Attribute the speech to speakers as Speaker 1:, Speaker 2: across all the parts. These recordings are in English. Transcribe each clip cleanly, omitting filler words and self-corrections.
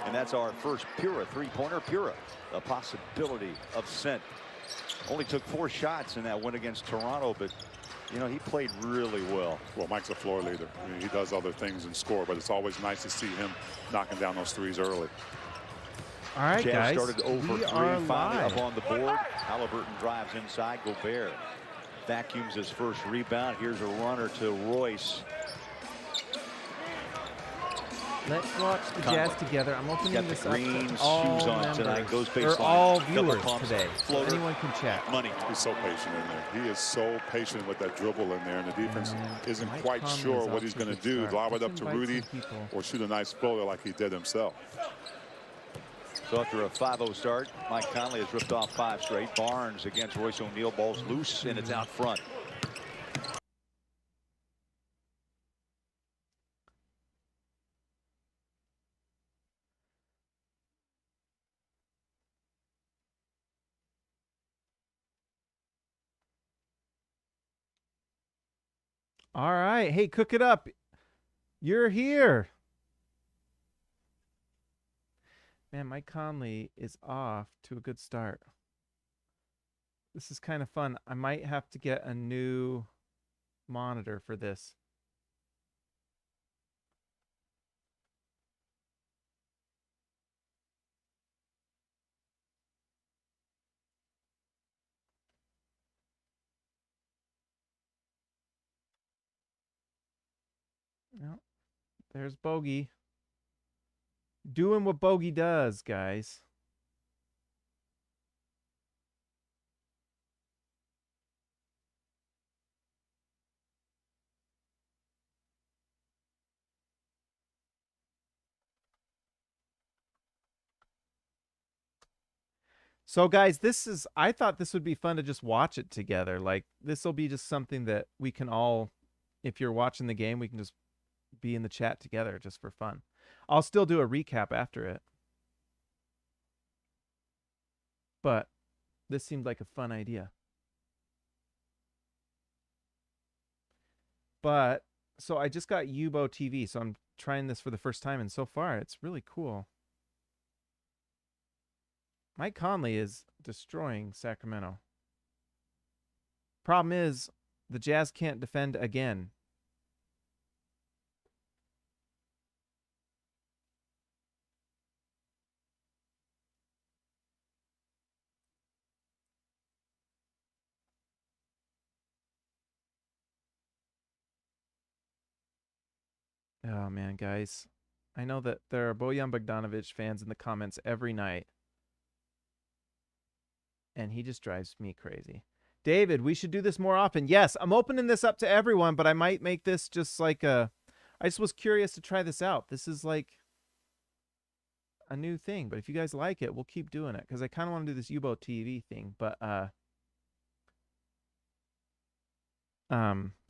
Speaker 1: And that's our first Pura three-pointer. Pura, a possibility of sent. Only took 4 shots in that win against Toronto, but you know, he played really well.
Speaker 2: Well, Mike's a floor leader. I mean, he does other things and score, but it's always nice to see him knocking down those threes early.
Speaker 3: All right,
Speaker 1: Jazz
Speaker 3: guys.
Speaker 1: started over 3, finally
Speaker 3: live.
Speaker 1: up on the board. Halliburton drives inside. Gobert vacuums his first rebound. Here's a runner to Royce.
Speaker 3: Let's watch the Jazz together. I'm opening this up
Speaker 1: green
Speaker 3: to all
Speaker 1: shoes on
Speaker 3: members,
Speaker 1: tonight. Goes
Speaker 3: or
Speaker 1: baseline.
Speaker 3: all
Speaker 1: Couple
Speaker 3: viewers
Speaker 1: pumps,
Speaker 3: today.
Speaker 1: floater.
Speaker 3: Anyone can chat.
Speaker 1: Money.
Speaker 2: He's so patient in there. He is so patient with that dribble in there, and the defense isn't
Speaker 3: Mike
Speaker 2: quite
Speaker 3: Conley
Speaker 2: sure
Speaker 3: is
Speaker 2: what
Speaker 3: off
Speaker 2: he's
Speaker 3: to a
Speaker 2: going to
Speaker 3: good
Speaker 2: do.
Speaker 3: start.
Speaker 2: Lob it up
Speaker 3: Let's
Speaker 2: to
Speaker 3: invite
Speaker 2: Rudy
Speaker 3: some people.
Speaker 2: or shoot a nice floater like he did himself.
Speaker 1: So after a 5-0 start, Mike Conley has ripped off 5 straight. Barnes against Royce O'Neal. Ball's loose, and it's out front.
Speaker 3: All right. Hey, cook it up. You're here. Man, Mike Conley is off to a good start. This is kind of fun. I might have to get a new monitor for this. No, there's Bogey. Doing what Bogey does, guys. So, guys, I thought this would be fun to just watch it together. Like, this will be just something that we can all, if you're watching the game, we can just be in the chat together just for fun. I'll still do a recap after it. But this seemed like a fun idea. But, so I just got Yubo TV, so I'm trying this for the first time, and so far, it's really cool. Mike Conley is destroying Sacramento. Problem is, the Jazz can't defend again. Oh, man, guys. I know that there are Bojan Bogdanovic fans in the comments every night. And he just drives me crazy. David, we should do this more often. Yes, I'm opening this up to everyone, but I might make this just like a... I just was curious to try this out. This is like a new thing. But if you guys like it, we'll keep doing it. Because I kind of want to do this U-Boat TV thing. But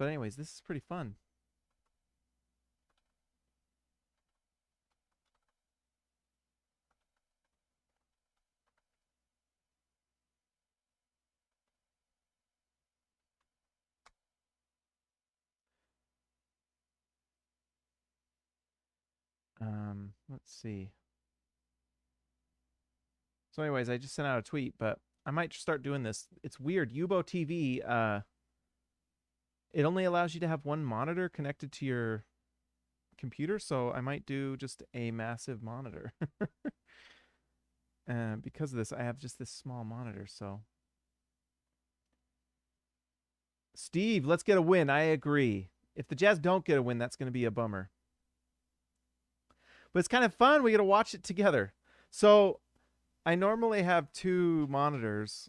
Speaker 3: anyways, this is pretty fun. Let's see. So anyways, I just sent out a tweet, but I might start doing this. It's weird. Yubo TV, it only allows you to have one monitor connected to your computer, so I might do just a massive monitor. Because of this, I have just this small monitor, so. Steve, let's get a win. I agree. If the Jazz don't get a win, that's going to be a bummer. But it's kind of fun. We get to watch it together. So I normally have 2 monitors,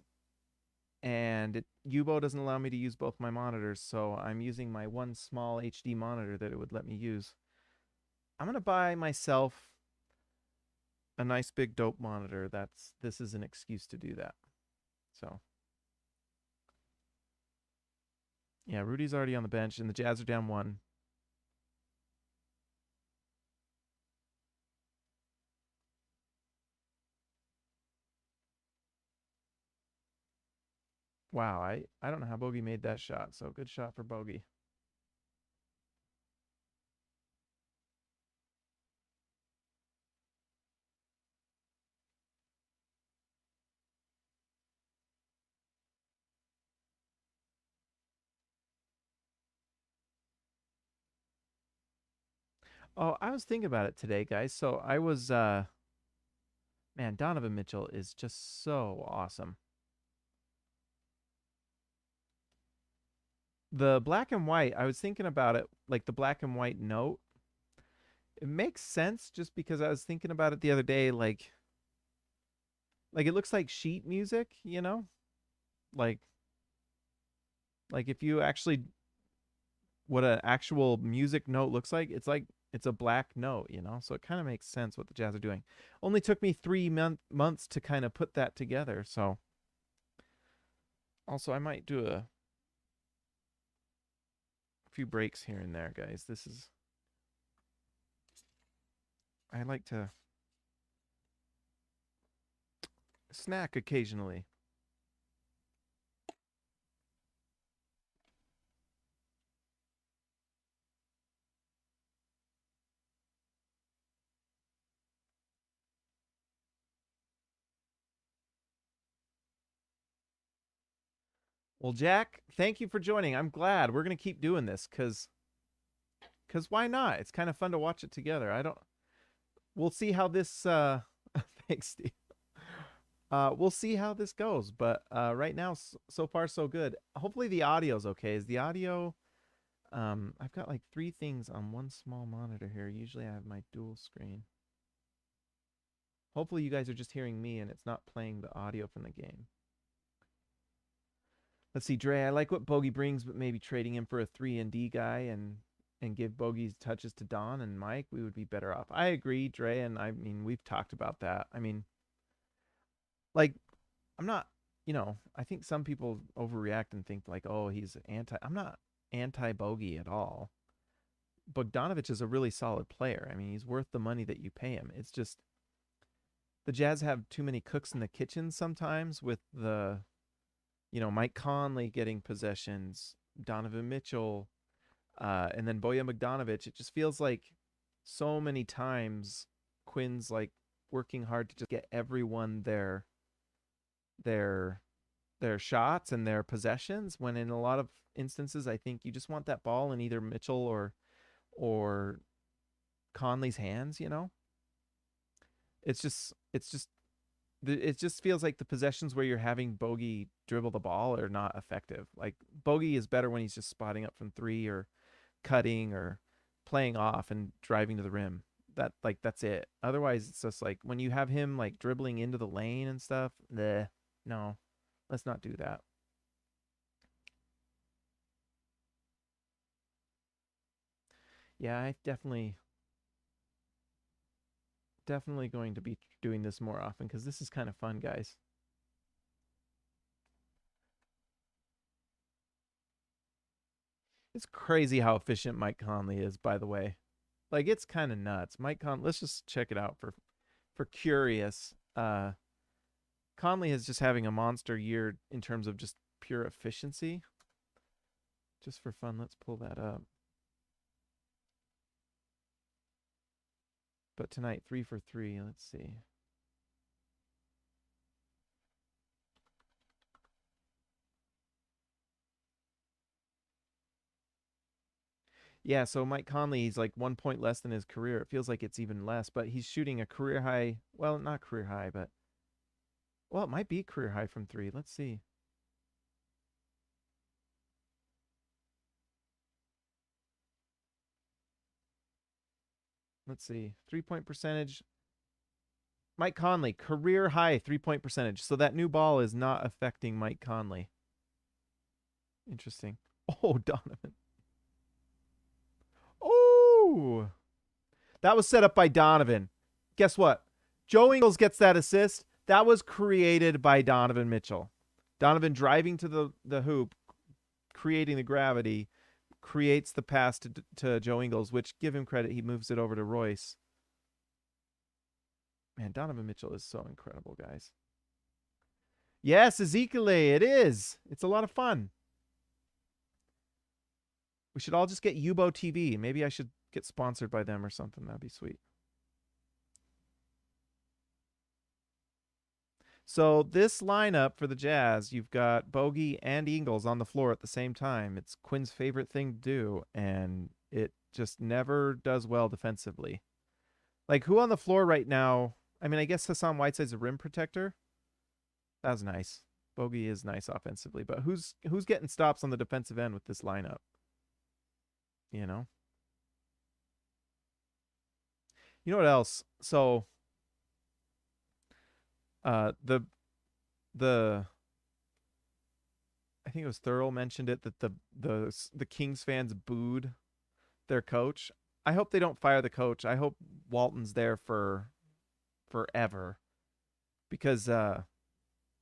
Speaker 3: and Yubo doesn't allow me to use both my monitors, so I'm using my one small HD monitor that it would let me use. I'm going to buy myself a nice big dope monitor. This is an excuse to do that. So yeah, Rudy's already on the bench, and the Jazz are down 1. Wow, I don't know how Bogey made that shot, so good shot for Bogey. Oh, I was thinking about it today, guys. So I was, man, Donovan Mitchell is just so awesome. The black and white, I was thinking about it, like the black and white note. It makes sense just because I was thinking about it the other day, like it looks like sheet music, you know? Like like if you actually what an actual music note looks like it's a black note, you know? So it kind of makes sense what the Jazz are doing. Only took me 3 months to kind of put that together. So also I might do a few breaks here and there, guys. I like to snack occasionally. Well, Jack, thank you for joining. I'm glad. We're going to keep doing this cuz why not? It's kind of fun to watch it together. I don't We'll see how this thanks, Steve. We'll see how this goes, but right now so far so good. Hopefully the audio's okay. Is the audio I've got like 3 things on one small monitor here. Usually I have my dual screen. Hopefully you guys are just hearing me and it's not playing the audio from the game. Let's see, Dre, I like what Bogey brings, but maybe trading him for a 3-and-D guy and give Bogey's touches to Don and Mike, we would be better off. I agree, Dre, and I mean, we've talked about that. I mean, like, I'm not, I think some people overreact and think like, oh, I'm not anti-Bogey at all. Bogdanovich is a really solid player. I mean, he's worth the money that you pay him. It's just the Jazz have too many cooks in the kitchen sometimes with Mike Conley getting possessions, Donovan Mitchell, and then Bojan Bogdanovic. It just feels like so many times Quinn's like working hard to just get everyone their shots and their possessions, when in a lot of instances I think you just want that ball in either Mitchell or Conley's hands, It just feels like the possessions where you're having Bogey dribble the ball are not effective. Like Bogey is better when he's just spotting up from 3 or cutting or playing off and driving to the rim. That's it. Otherwise it's just like when you have him like dribbling into the lane and stuff, no. Let's not do that. Yeah, I definitely going to be doing this more often because this is kind of fun, guys. It's crazy how efficient Mike Conley is, by the way. Like, it's kind of nuts. Mike Conley, let's just check it out for curious. Conley is just having a monster year in terms of just pure efficiency. Just for fun, let's pull that up. But tonight, 3 for 3. Let's see. Yeah, so Mike Conley, he's like 1 point less than his career. It feels like it's even less, but he's shooting a career high. Well, not career high, but well, it might be career high from 3. Let's see. Let's see. 3-point percentage. Mike Conley, career high 3-point percentage. So that new ball is not affecting Mike Conley. Interesting. Oh, Donovan. Oh, that was set up by Donovan. Guess what? Joe Ingles gets that assist. That was created by Donovan Mitchell. Donovan driving to the hoop, creating the gravity, creates the pass to Joe Ingles, which, give him credit, he moves it over to Royce. Man, Donovan Mitchell is so incredible, guys. Yes, Ezekiel, it is. It's a lot of fun. We should all just get Yubo TV. Maybe I should get sponsored by them or something. That'd be sweet. So this lineup for the Jazz, you've got Bogey and Ingles on the floor at the same time. It's Quinn's favorite thing to do, and it just never does well defensively. Like, who on the floor right now? I mean, I guess Hassan Whiteside's a rim protector. That's nice. Bogey is nice offensively, but who's getting stops on the defensive end with this lineup? You know? You know what else? So the I think it was Thurl mentioned it that the Kings fans booed their coach. I hope they don't fire the coach. I hope Walton's there for forever, because I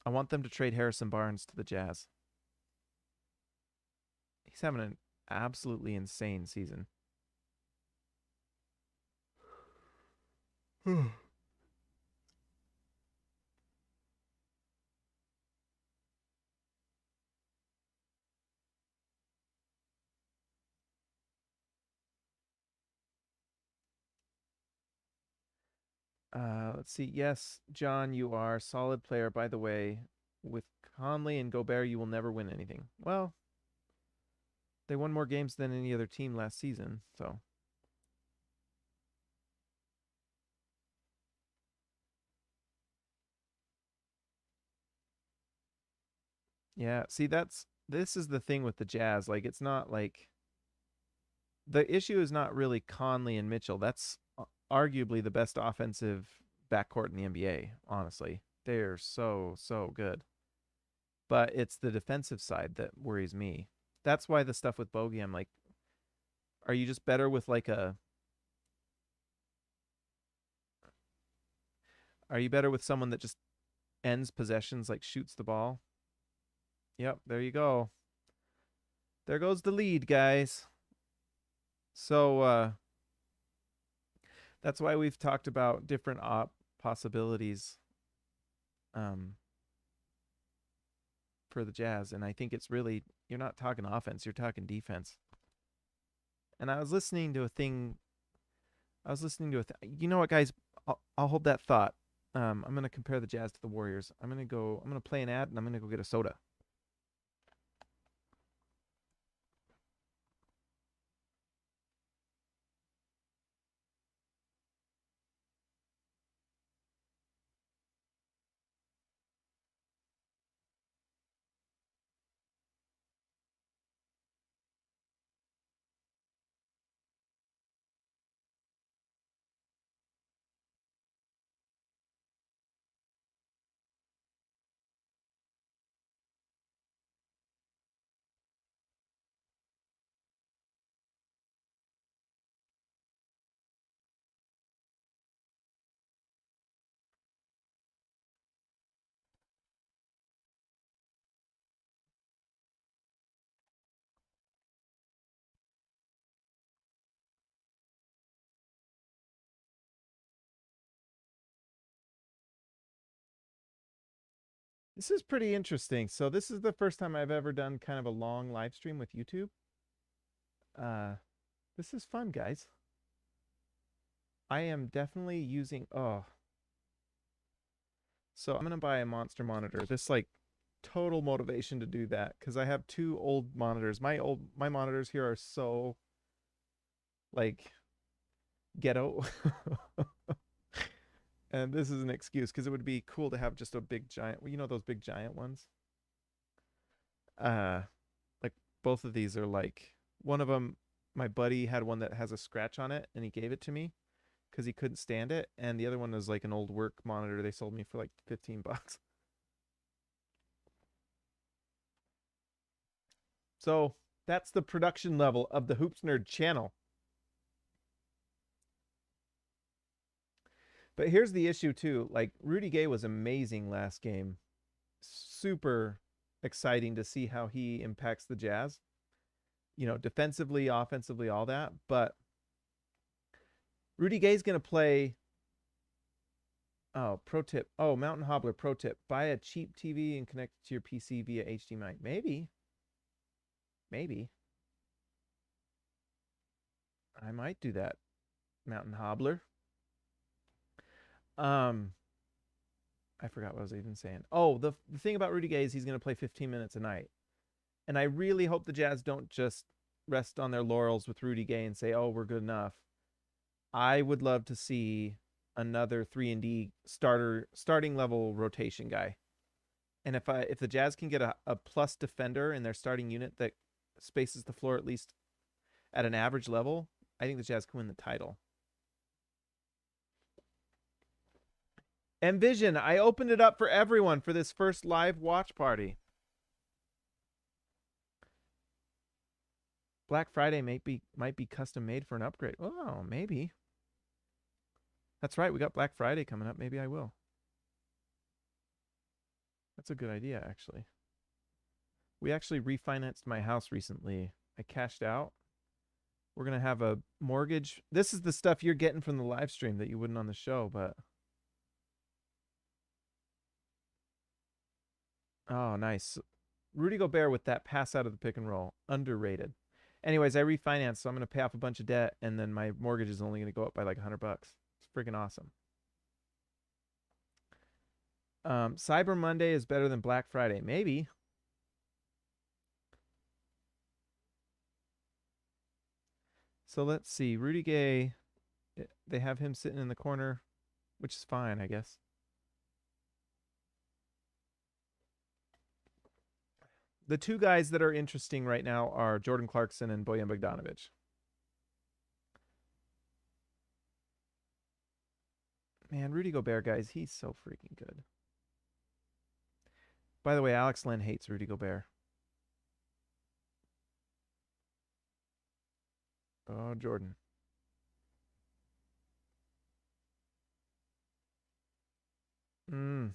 Speaker 3: want them to trade Harrison Barnes to the Jazz. He's having an absolutely insane season. Let's see. Yes, John, you are a solid player. By the way, with Conley and Gobert, you will never win anything. Well, they won more games than any other team last season, so. Yeah, see, this is the thing with the Jazz. Like, it's not like the issue is not really Conley and Mitchell. That's arguably the best offensive backcourt in the NBA, honestly. They're so good. But it's the defensive side that worries me. That's why the stuff with Bogey, I'm like, are you just better with like a Are you better with someone that just ends possessions, like shoots the ball? Yep, there you go. There goes the lead, guys. So that's why we've talked about different possibilities for the Jazz, and I think it's really, you're not talking offense, you're talking defense. And I was listening to a thing. You know what, guys? I'll hold that thought. I'm gonna compare the Jazz to the Warriors. I'm gonna play an ad, and I'm gonna go get a soda. This is pretty interesting. So this is the first time I've ever done kind of a long live stream with YouTube. This is fun, guys. I am definitely using. So I'm gonna buy a monster monitor. This like total motivation to do that because I have two old monitors. My monitors here are so like ghetto. And this is an excuse because it would be cool to have just a big giant, you know, those big giant ones. Like both of these are like, one of them, my buddy had one that has a scratch on it and he gave it to me because he couldn't stand it. And the other one is like an old work monitor they sold me for like $15. So that's the production level of the Hoops Nerd channel. But here's the issue too. Like, Rudy Gay was amazing last game. Super exciting to see how he impacts the Jazz. You know, defensively, offensively, all that. But Rudy Gay's going to play. Oh, pro tip. Oh, Mountain Hobbler pro tip. Buy a cheap TV and connect it to your PC via HDMI. Maybe. I might do that, Mountain Hobbler. I forgot what I was even saying. Oh, the thing about Rudy Gay is he's going to play 15 minutes a night. And I really hope the Jazz don't just rest on their laurels with Rudy Gay and say, "Oh, we're good enough." I would love to see another 3-and-D starting level rotation guy. And if the Jazz can get a plus defender in their starting unit that spaces the floor at least at an average level, I think the Jazz can win the title. Envision, I opened it up for everyone for this first live watch party. Black Friday might be custom made for an upgrade. Oh, maybe. That's right. We got Black Friday coming up. Maybe I will. That's a good idea, actually. We actually refinanced my house recently. I cashed out. We're going to have a mortgage. This is the stuff you're getting from the live stream that you wouldn't on the show, but. Oh, nice. Rudy Gobert with that pass out of the pick and roll. Underrated. Anyways, I refinanced, so I'm going to pay off a bunch of debt, and then my mortgage is only going to go up by like $100. It's freaking awesome. Cyber Monday is better than Black Friday. Maybe. So let's see. Rudy Gay, they have him sitting in the corner, which is fine, I guess. The two guys that are interesting right now are Jordan Clarkson and Bojan Bogdanovic. Man, Rudy Gobert, guys, he's so freaking good. By the way, Alex Len hates Rudy Gobert. Oh, Jordan. I'm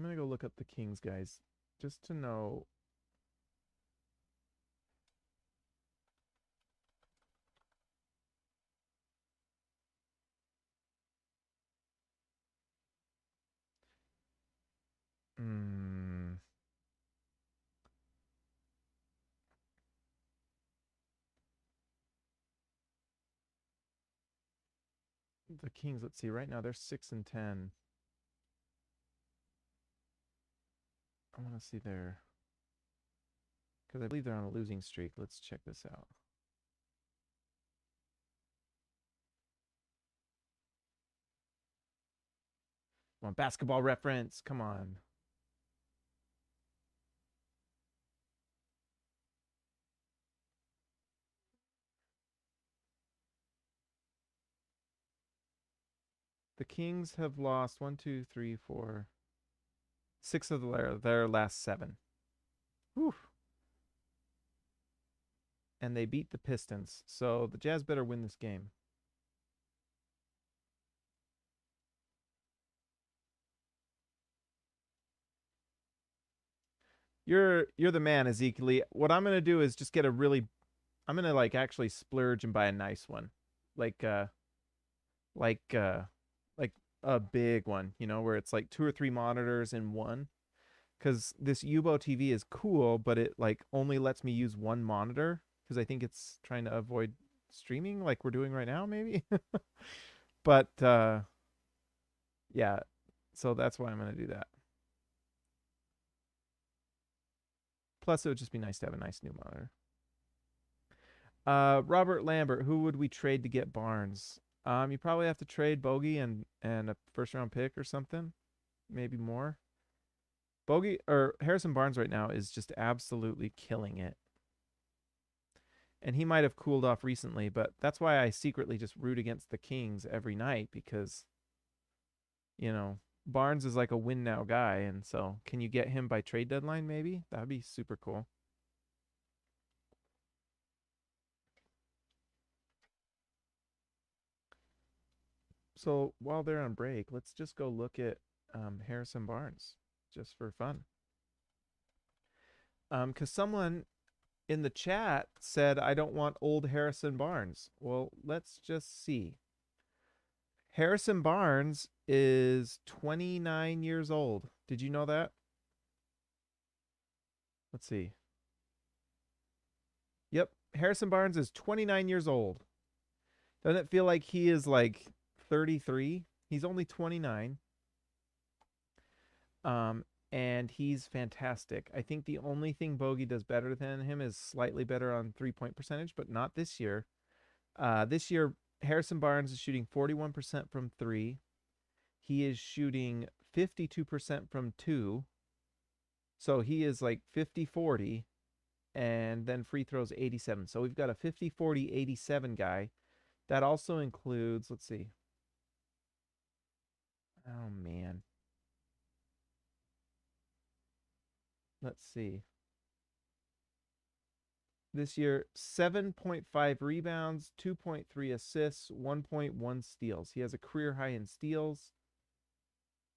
Speaker 3: going to go look up the Kings, guys, just to know. The Kings, let's see. Right now, they're 6-10. I want to see their, because I believe they're on a losing streak. Let's check this out. Come on, Basketball Reference. Come on. The Kings have lost 6 of their last 7. Whew. And they beat the Pistons. So the Jazz better win this game. You're the man, Ezekiel. What I'm gonna do is just get I'm gonna like actually splurge and buy a nice one. Like a big one, where it's like 2 or 3 monitors in one. Because this Yubo TV is cool, but it like only lets me use one monitor because I think it's trying to avoid streaming like we're doing right now, maybe. But yeah, so that's why I'm gonna do that. Plus, it would just be nice to have a nice new monitor. Robert Lambert, who would we trade to get Barnes? You probably have to trade Bogey and a first-round pick or something, maybe more. Bogey or Harrison Barnes right now is just absolutely killing it. And he might have cooled off recently, but that's why I secretly just root against the Kings every night because, Barnes is like a win now guy. And so can you get him by trade deadline maybe? That would be super cool. So while they're on break, let's just go look at Harrison Barnes just for fun. Because someone in the chat said, I don't want old Harrison Barnes. Well, let's just see. Harrison Barnes is 29 years old. Did you know that? Let's see. Yep, Harrison Barnes is 29 years old. Doesn't it feel like he is like 33? He's only 29. And he's fantastic. I think the only thing Bogey does better than him is slightly better on 3-point percentage, but not this year. This year, Harrison Barnes is shooting 41% from 3. He is shooting 52% from 2. So he is like 50-40, and then free throws 87. So we've got a 50-40-87 guy. That also includes, let's see. Oh, man. Let's see. This year, 7.5 rebounds, 2.3 assists, 1.1 steals. He has a career high in steals,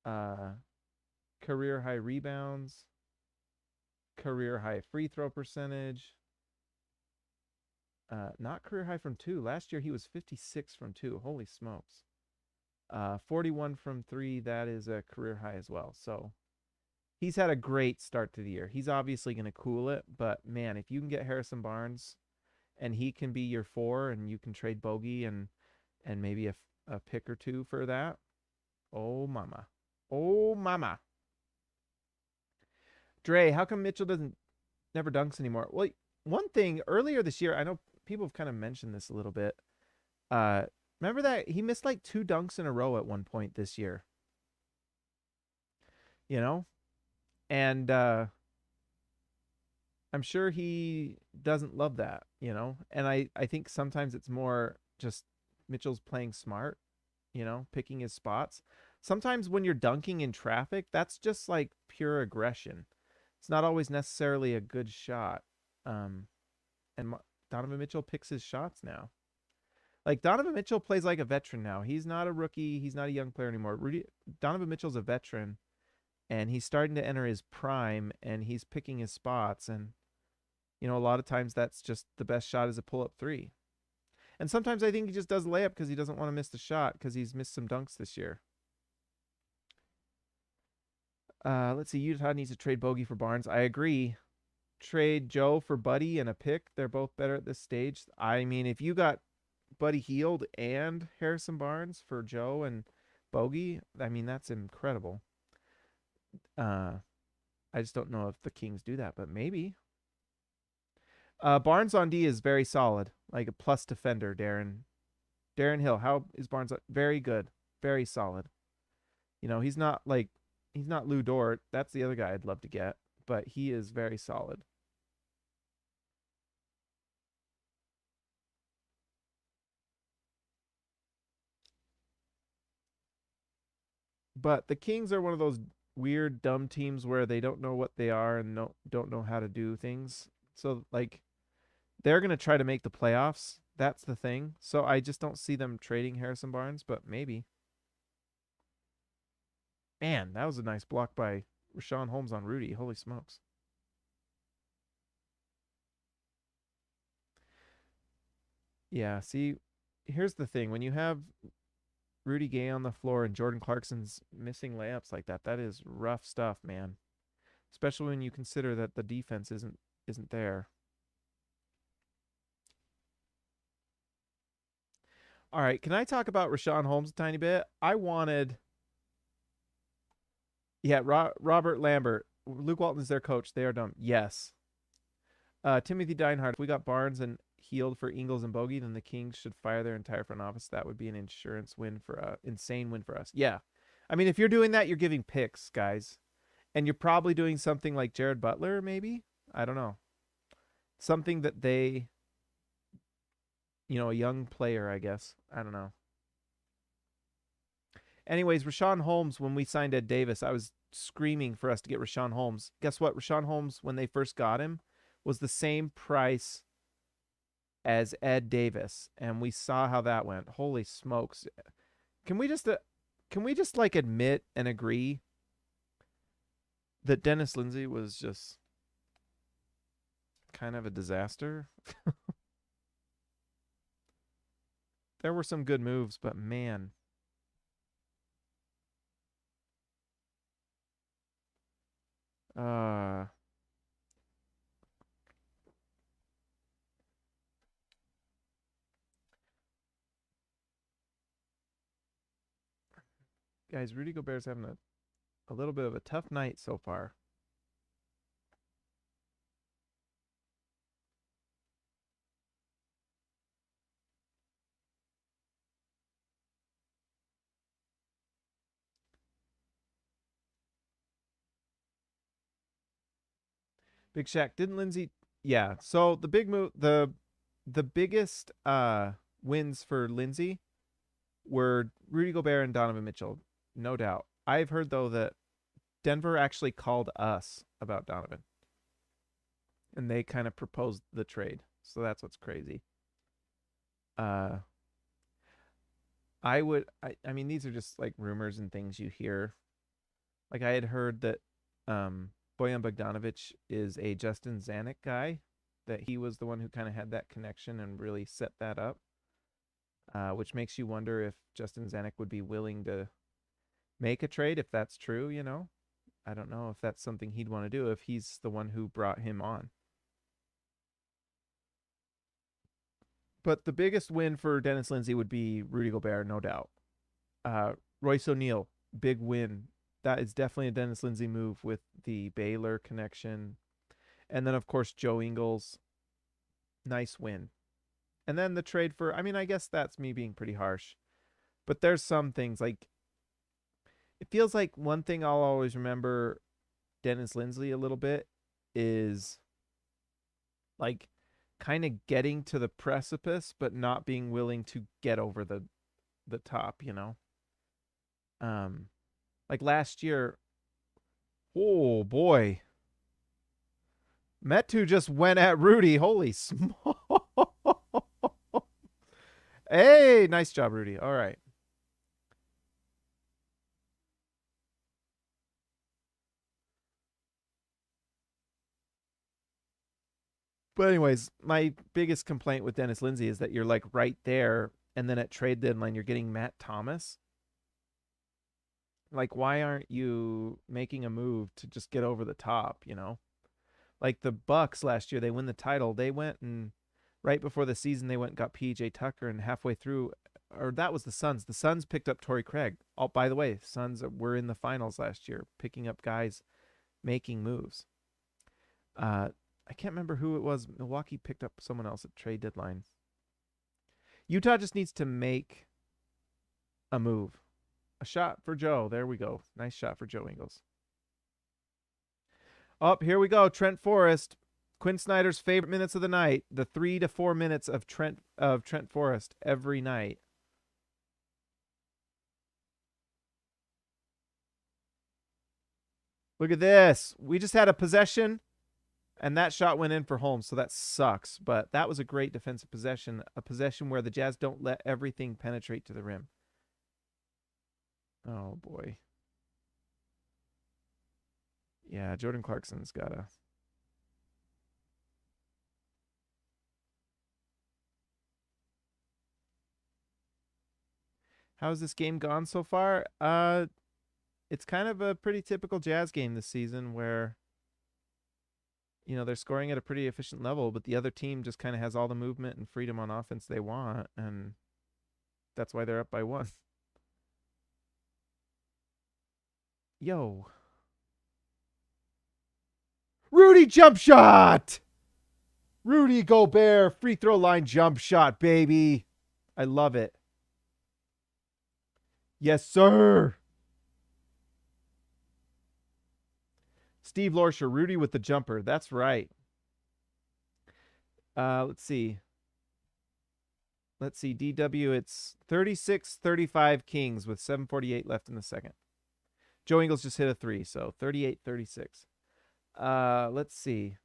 Speaker 3: career high rebounds, career high free throw percentage. Not career high from 2. Last year he was 56 from 2. Holy smokes. 41 from 3. That is a career high as well. So he's had a great start to the year. He's obviously going to cool it, but man, if you can get Harrison Barnes and he can be your 4 and you can trade Bogey and maybe a pick or 2 for that. Oh, mama. Oh, mama. Dre, how come Mitchell never dunks anymore? Well, one thing earlier this year, I know people have kind of mentioned this a little bit. Remember that he missed like 2 dunks in a row at one point this year. You know? And I'm sure he doesn't love that, you know? And I think sometimes it's more just Mitchell's playing smart, you know, picking his spots. Sometimes when you're dunking in traffic, that's just like pure aggression. It's not always necessarily a good shot. And Donovan Mitchell picks his shots now. Like Donovan Mitchell plays like a veteran now. He's not a rookie. He's not a young player anymore. Donovan Mitchell's a veteran, and he's starting to enter his prime, and he's picking his spots. And, you know, a lot of times that's just the best shot is a pull-up 3. And sometimes I think he just does layup because he doesn't want to miss the shot because he's missed some dunks this year. Let's see. Utah needs to trade Bogey for Barnes. I agree. Trade Joe for Buddy and a pick. They're both better at this stage. I mean, if you got Buddy Hield and Harrison Barnes for Joe and Bogey, I mean, that's incredible. I just don't know if the Kings do that, but maybe. Barnes on D is very solid, like a plus defender, Darren. Darren Hill, how is Barnes? Very good, very solid. You know, he's not Lou Dort. That's the other guy I'd love to get, but he is very solid. But the Kings are one of those weird, dumb teams where they don't know what they are and don't know how to do things. So, like, they're going to try to make the playoffs. That's the thing. So I just don't see them trading Harrison Barnes, but maybe. Man, that was a nice block by Rashawn Holmes on Rudy. Holy smokes. Yeah, see, here's the thing. When you have Rudy Gay on the floor and Jordan Clarkson's missing layups like that, that is rough stuff, man. Especially when you consider that the defense isn't there. All right, can I talk about Rashawn Holmes a tiny bit? Robert Lambert. Luke Walton is their coach. They are dumb. Yes. Timothy Deinhardt. If we got Barnes and Hield for Ingles and Bogey, then the Kings should fire their entire front office. That would be an insane win for us. Yeah. I mean, if you're doing that, you're giving picks, guys. And you're probably doing something like Jared Butler, maybe? I don't know. Something that they, you know, a young player, I guess. I don't know. Anyways, Rashawn Holmes, when we signed Ed Davis, I was screaming for us to get Rashawn Holmes. Guess what? Rashawn Holmes, when they first got him, was the same price as Ed Davis, and we saw how that went. Holy smokes. Can we just like admit and agree that Dennis Lindsey was just kind of a disaster? There were some good moves, but man. Guys, Rudy Gobert's having a little bit of a tough night so far. Big Shaq, didn't Lindsay? Yeah. So the big move, the biggest wins for Lindsay were Rudy Gobert and Donovan Mitchell, no doubt. I've heard though that Denver actually called us about Donovan, and they kind of proposed the trade. So that's what's crazy. I mean, these are just like rumors and things you hear. Like I had heard that Bojan Bogdanovic is a Justin Zanuck guy, that he was the one who kind of had that connection and really set that up, which makes you wonder if Justin Zanuck would be willing to make a trade if that's true, you know? I don't know if that's something he'd want to do if he's the one who brought him on. But the biggest win for Dennis Lindsay would be Rudy Gobert, no doubt. Royce O'Neal, big win. That is definitely a Dennis Lindsay move with the Baylor connection. And then, of course, Joe Ingles. Nice win. And then the trade for, I mean, I guess that's me being pretty harsh. But there's some things like, it feels like one thing I'll always remember Dennis Lindsay a little bit is like kind of getting to the precipice, but not being willing to get over the top, you know? Like last year, oh boy. Metu just went at Rudy. Holy smoke. Hey, nice job, Rudy. All right. But anyways, my biggest complaint with Dennis Lindsay is that you're like right there, and then at trade deadline, you're getting Matt Thomas. Like, why aren't you making a move to just get over the top, you know? Like the Bucks last year, they win the title. They went and right before the season, they went and got PJ Tucker, and halfway through, or that was the Suns. The Suns picked up Torrey Craig. Oh, by the way, Suns were in the finals last year, picking up guys, making moves. I can't remember who it was. Milwaukee picked up someone else at trade deadline. Utah just needs to make a move. A shot for Joe. There we go. Nice shot for Joe Ingles. Oh, here we go. Trent Forrest. Quinn Snyder's favorite minutes of the night. The 3 to 4 minutes of Trent Forrest every night. Look at this. We just had a possession, and that shot went in for Holmes, so that sucks. But that was a great defensive possession, a possession where the Jazz don't let everything penetrate to the rim. Oh, boy. Yeah, Jordan Clarkson's got to... How's this game gone so far? It's kind of a pretty typical Jazz game this season where, you know, they're scoring at a pretty efficient level, but the other team just kind of has all the movement and freedom on offense they want, and that's why they're up by 1. Yo. Rudy jump shot! Rudy Gobert free throw line jump shot, baby. I love it. Yes, sir. Steve Lorsher, Rudy with the jumper. That's right. Let's see. DW, it's 36-35 Kings with 7:48 left in the second. Joe Ingles just hit a 3, so 38-36. Let's see.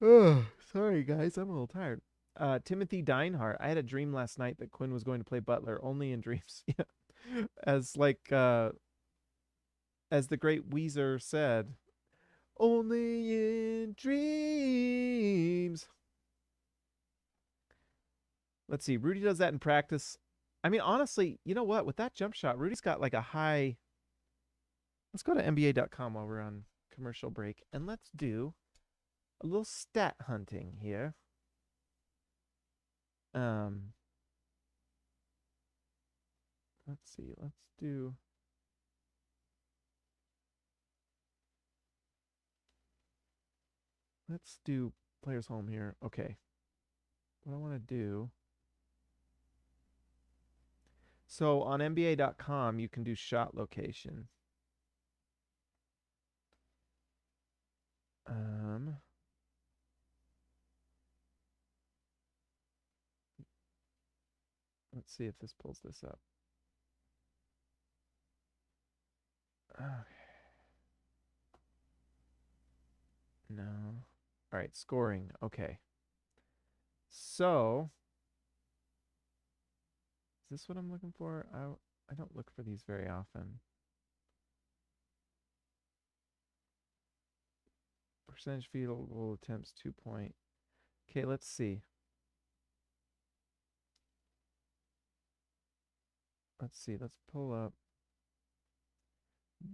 Speaker 3: Oh, sorry, guys. I'm a little tired. Timothy Deinhardt. I had a dream last night that Quinn was going to play Butler, only in dreams. Yeah. As the great Weezer said, only in dreams. Let's see. Rudy does that in practice. I mean, honestly, you know what? With that jump shot, Rudy's got like a high. Let's go to NBA.com while we're on commercial break, and let's do a little stat hunting here. Let's see. Let's do players home here. Okay. What I want to do. So on NBA.com, you can do shot location. Let's see if this pulls this up. Okay. No. All right, scoring. Okay. So, is this what I'm looking for? I don't look for these very often. Percentage field goal attempts 2-point. Okay, let's see. Let's pull up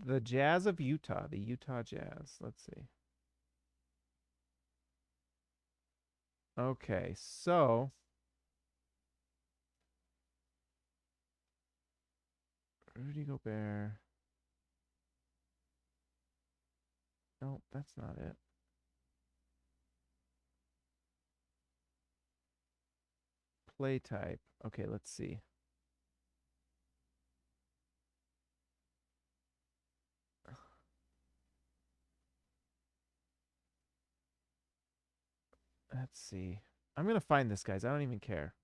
Speaker 3: the Jazz of Utah, the Utah Jazz. Let's see. Okay, so Rudy Gobert. No, that's not it. Play type. Okay, let's see. Let's see. I'm going to find this, guys. I don't even care.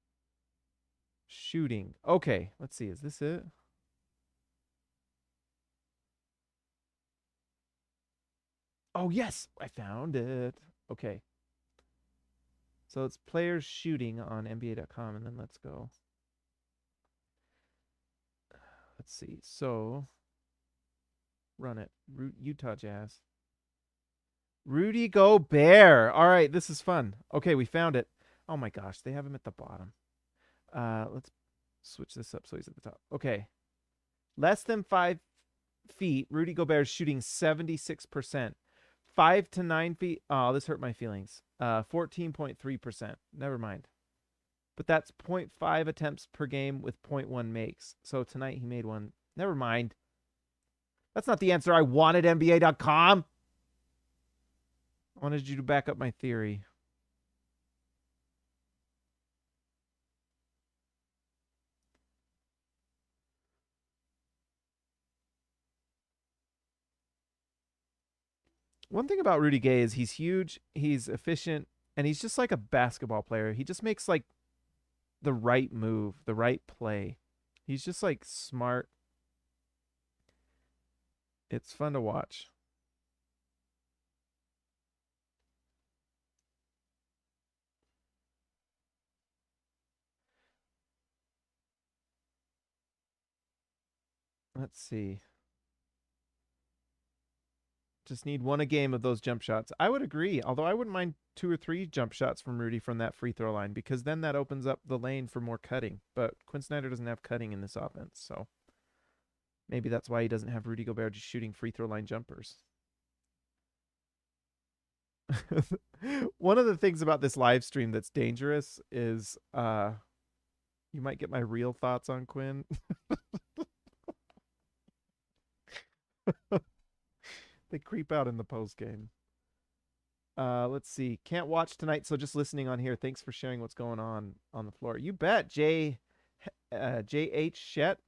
Speaker 3: Shooting. Okay, let's see. Is this it? Oh, yes. I found it. Okay. So it's players shooting on NBA.com, and then let's go. Let's see. So, run it. Utah Jazz. Rudy Gobert. All right, this is fun. Okay, we found it. Oh my gosh, they have him at the bottom. Let's switch this up so he's at the top. Okay. Less than 5 feet, Rudy Gobert is shooting 76%. 5 to 9 feet. Oh, this hurt my feelings. 14.3%. Never mind. But that's 0.5 attempts per game with 0.1 makes. So tonight he made one. Never mind. That's not the answer I wanted, NBA.com. I wanted you to back up my theory. One thing about Rudy Gay is he's huge, he's efficient, and he's just like a basketball player. He just makes like the right move, the right play. He's just like smart. It's fun to watch. Let's see. Just need one a game of those jump shots. I would agree, although I wouldn't mind 2 or 3 jump shots from Rudy from that free throw line, because then that opens up the lane for more cutting. But Quinn Snyder doesn't have cutting in this offense, so maybe that's why he doesn't have Rudy Gobert just shooting free throw line jumpers. One of the things about this live stream that's dangerous is you might get my real thoughts on Quinn. They creep out in the post game. Let's see. Can't watch tonight, so just listening on here. Thanks for sharing what's going on the floor. You bet, J.H. Shet.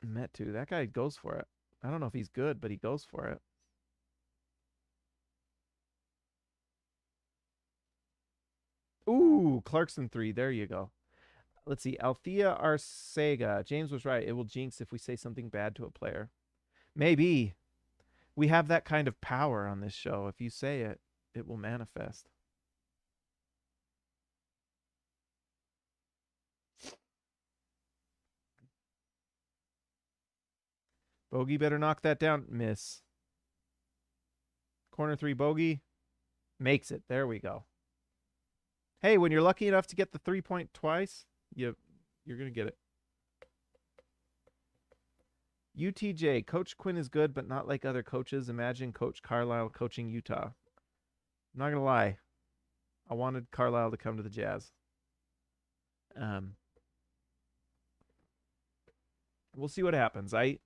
Speaker 3: Metu. That guy goes for it. I don't know if he's good, but he goes for it. Ooh, Clarkson 3. There you go. Let's see. Althea Arcega. James was right. It will jinx if we say something bad to a player. Maybe. We have that kind of power on this show. If you say it, it will manifest. Bogey better knock that down. Miss. Corner 3 bogey. Makes it. There we go. Hey, when you're lucky enough to get the 3-point twice, you're going to get it. UTJ, Coach Quinn is good, but not like other coaches. Imagine Coach Carlisle coaching Utah. I'm not gonna lie, I wanted Carlisle to come to the Jazz. We'll see what happens. I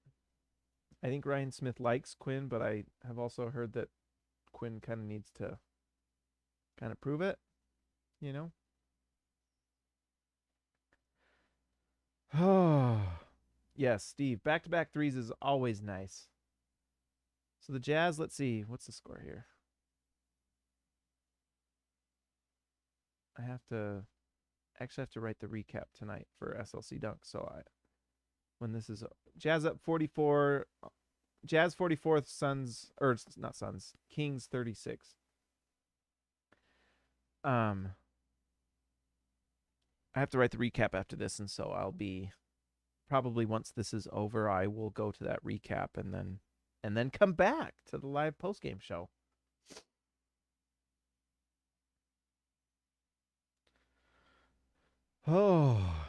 Speaker 3: think Ryan Smith likes Quinn, but I have also heard that Quinn kind of needs to kind of prove it, you know? Oh, yes, Steve. Back-to-back threes is always nice. So the Jazz, let's see. What's the score here? I actually have to write the recap tonight for SLC Dunk. So when this is Jazz up 44, Jazz 44th, Suns, or not Suns, Kings 36. I have to write the recap after this, and so I'll be probably, once this is over, I will go to that recap and then come back to the live post-game show. Oh.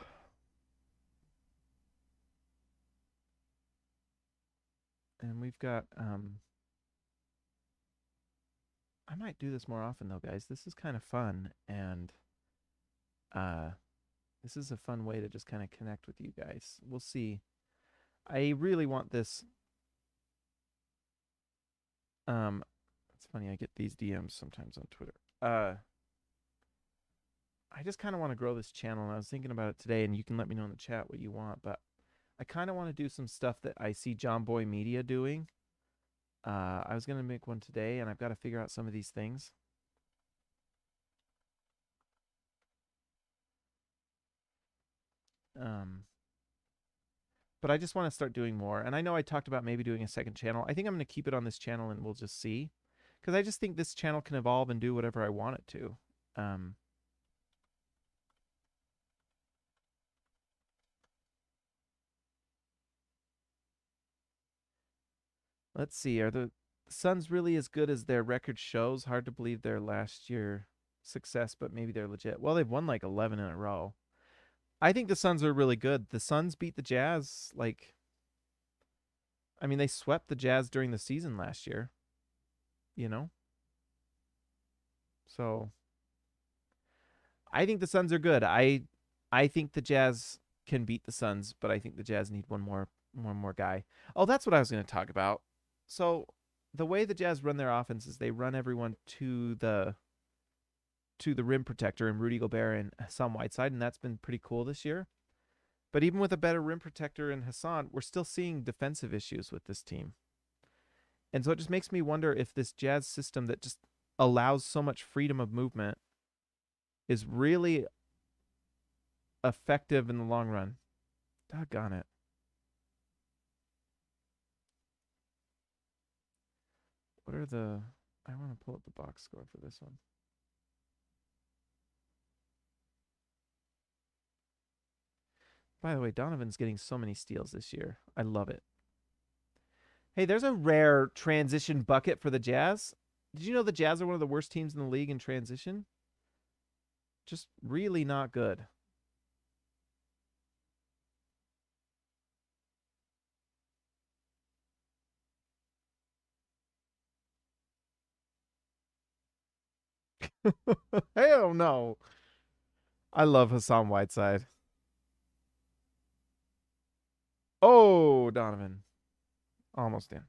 Speaker 3: And we've got I might do this more often though, guys. This is kind of fun, and this is a fun way to just kind of connect with you guys. We'll see. I really want this. It's funny, I get these DMs sometimes on Twitter. I just kind of want to grow this channel, and I was thinking about it today, and you can let me know in the chat what you want, but I kind of want to do some stuff that I see John Boy Media doing. I was going to make one today, and I've got to figure out some of these things. But I just want to start doing more. And I know I talked about maybe doing a second channel. I think I'm going to keep it on this channel, and we'll just see. Because I just think this channel can evolve and do whatever I want it to. Let's see. Are the Suns really as good as their record shows? Hard to believe their last year success, but maybe they're legit. Well, they've won like 11 in a row. I think the Suns are really good. The Suns beat the Jazz. I mean, they swept the Jazz during the season last year. You know? So I think the Suns are good. I think the Jazz can beat the Suns, but I think the Jazz need one more guy. Oh, that's what I was going to talk about. So the way the Jazz run their offense is they run everyone to the rim protector and Rudy Gobert and Hassan Whiteside, and that's been pretty cool this year. But even with a better rim protector in Hassan, we're still seeing defensive issues with this team. And so it just makes me wonder if this Jazz system that just allows so much freedom of movement is really effective in the long run. Doggone it. What are the... I want to pull up the box score for this one. By the way, Donovan's getting so many steals this year. I love it. Hey, there's a rare transition bucket for the Jazz. Did you know the Jazz are one of the worst teams in the league in transition? Just really not good. Hell no. I love Hassan Whiteside. Oh, Donovan. Almost in.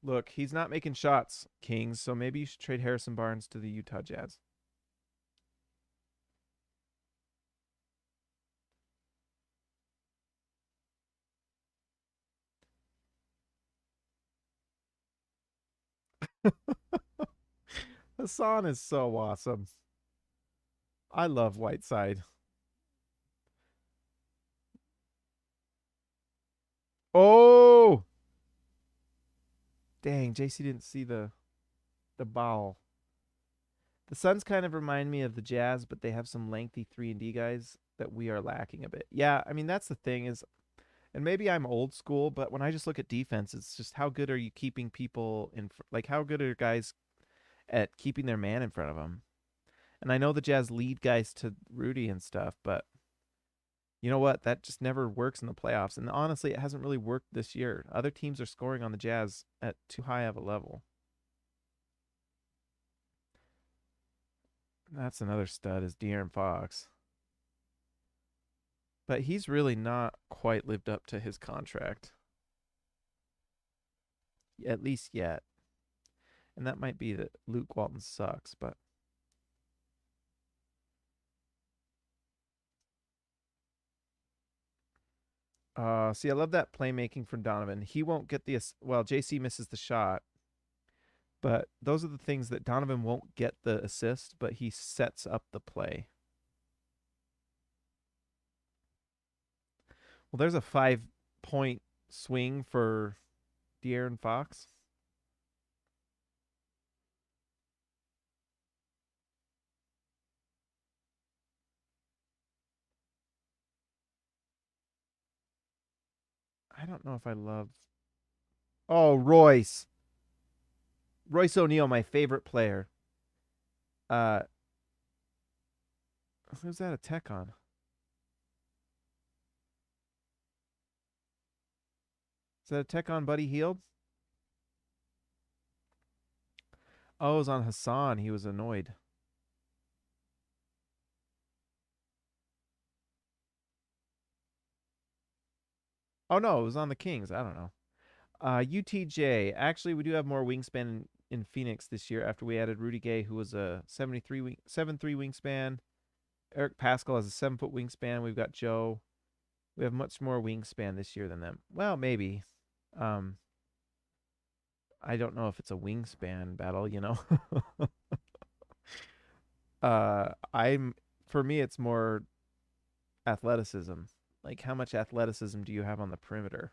Speaker 3: Look, he's not making shots, Kings, so maybe you should trade Harrison Barnes to the Utah Jazz. Hassan is so awesome. I love Whiteside. Oh! Dang, JC didn't see the ball. The Suns kind of remind me of the Jazz, but they have some lengthy 3-and-D guys that we are lacking a bit. Yeah, I mean, that's the thing is, and maybe I'm old school, but when I just look at defense, it's just how good are you keeping people in, like how good are guys at keeping their man in front of them? And I know the Jazz lead guys to Rudy and stuff, but you know what? That just never works in the playoffs. And honestly, it hasn't really worked this year. Other teams are scoring on the Jazz at too high of a level. That's another stud is De'Aaron Fox. But he's really not quite lived up to his contract. At least yet. And that might be that Luke Walton sucks, but see, I love that playmaking from Donovan. He won't get the well, JC misses the shot. But those are the things that Donovan won't get the assist, but he sets up the play. Well, there's a 5-point swing for De'Aaron Fox. I don't know if I love. Oh, Royce. Royce O'Neal, my favorite player. Who's that a tech on? Is that a tech on Buddy Hield? Oh, it was on Hassan. He was annoyed. Oh, no, it was on the Kings. I don't know. UTJ. Actually, we do have more wingspan in Phoenix this year after we added Rudy Gay, who was a 7'3" wingspan. Eric Pascal has a 7-foot wingspan. We've got Joe. We have much more wingspan this year than them. Well, maybe. I don't know if it's a wingspan battle, you know. For me it's more athleticism. Like how much athleticism do you have on the perimeter?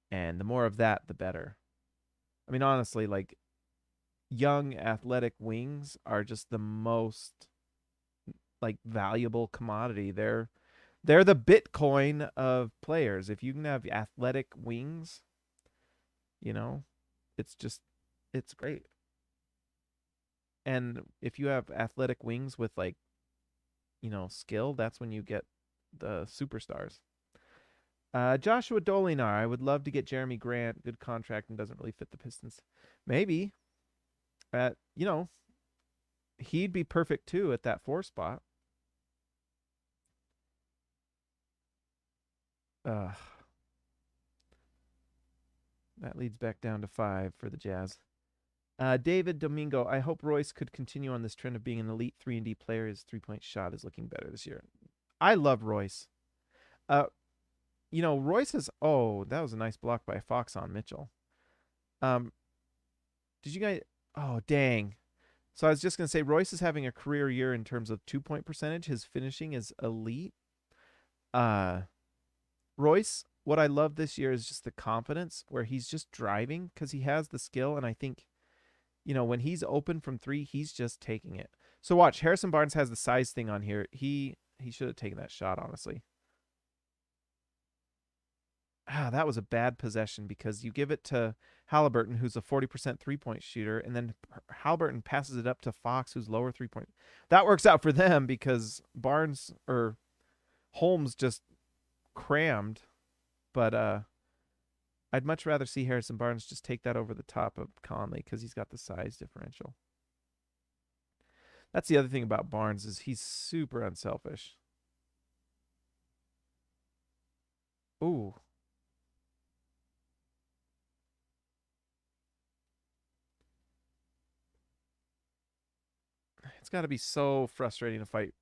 Speaker 3: And the more of that, the better. I mean, honestly, like young athletic wings are just the most like valuable commodity. They're the Bitcoin of players. If you can have athletic wings, you know, it's great. And if you have athletic wings with like, you know, skill, that's when you get the superstars. Joshua Dolinar, I would love to get Jeremy Grant. Good contract and doesn't really fit the Pistons. Maybe. You know, he'd be perfect too at that 4 spot. That leads back down to 5 for the Jazz. David Domingo, I hope Royce could continue on this trend of being an elite 3-and-D player. His 3-point shot is looking better this year. I love Royce. You know, Royce is. Oh, that was a nice block by Fox on Mitchell. Did you guys? Oh, dang. So I was just gonna say Royce is having a career year in terms of 2-point percentage. His finishing is elite. Royce, what I love this year is just the confidence where he's just driving because he has the skill, and I think, you know, when he's open from 3, he's just taking it. So watch, Harrison Barnes has the size thing on here. He should have taken that shot, honestly. That was a bad possession because you give it to Halliburton, who's a 40% 3-point shooter, and then Halliburton passes it up to Fox, who's lower 3-point. That works out for them because Barnes or Holmes just crammed, but I'd much rather see Harrison Barnes just take that over the top of Conley because he's got the size differential. That's the other thing about Barnes is he's super unselfish. Ooh. It's got to be so frustrating to fight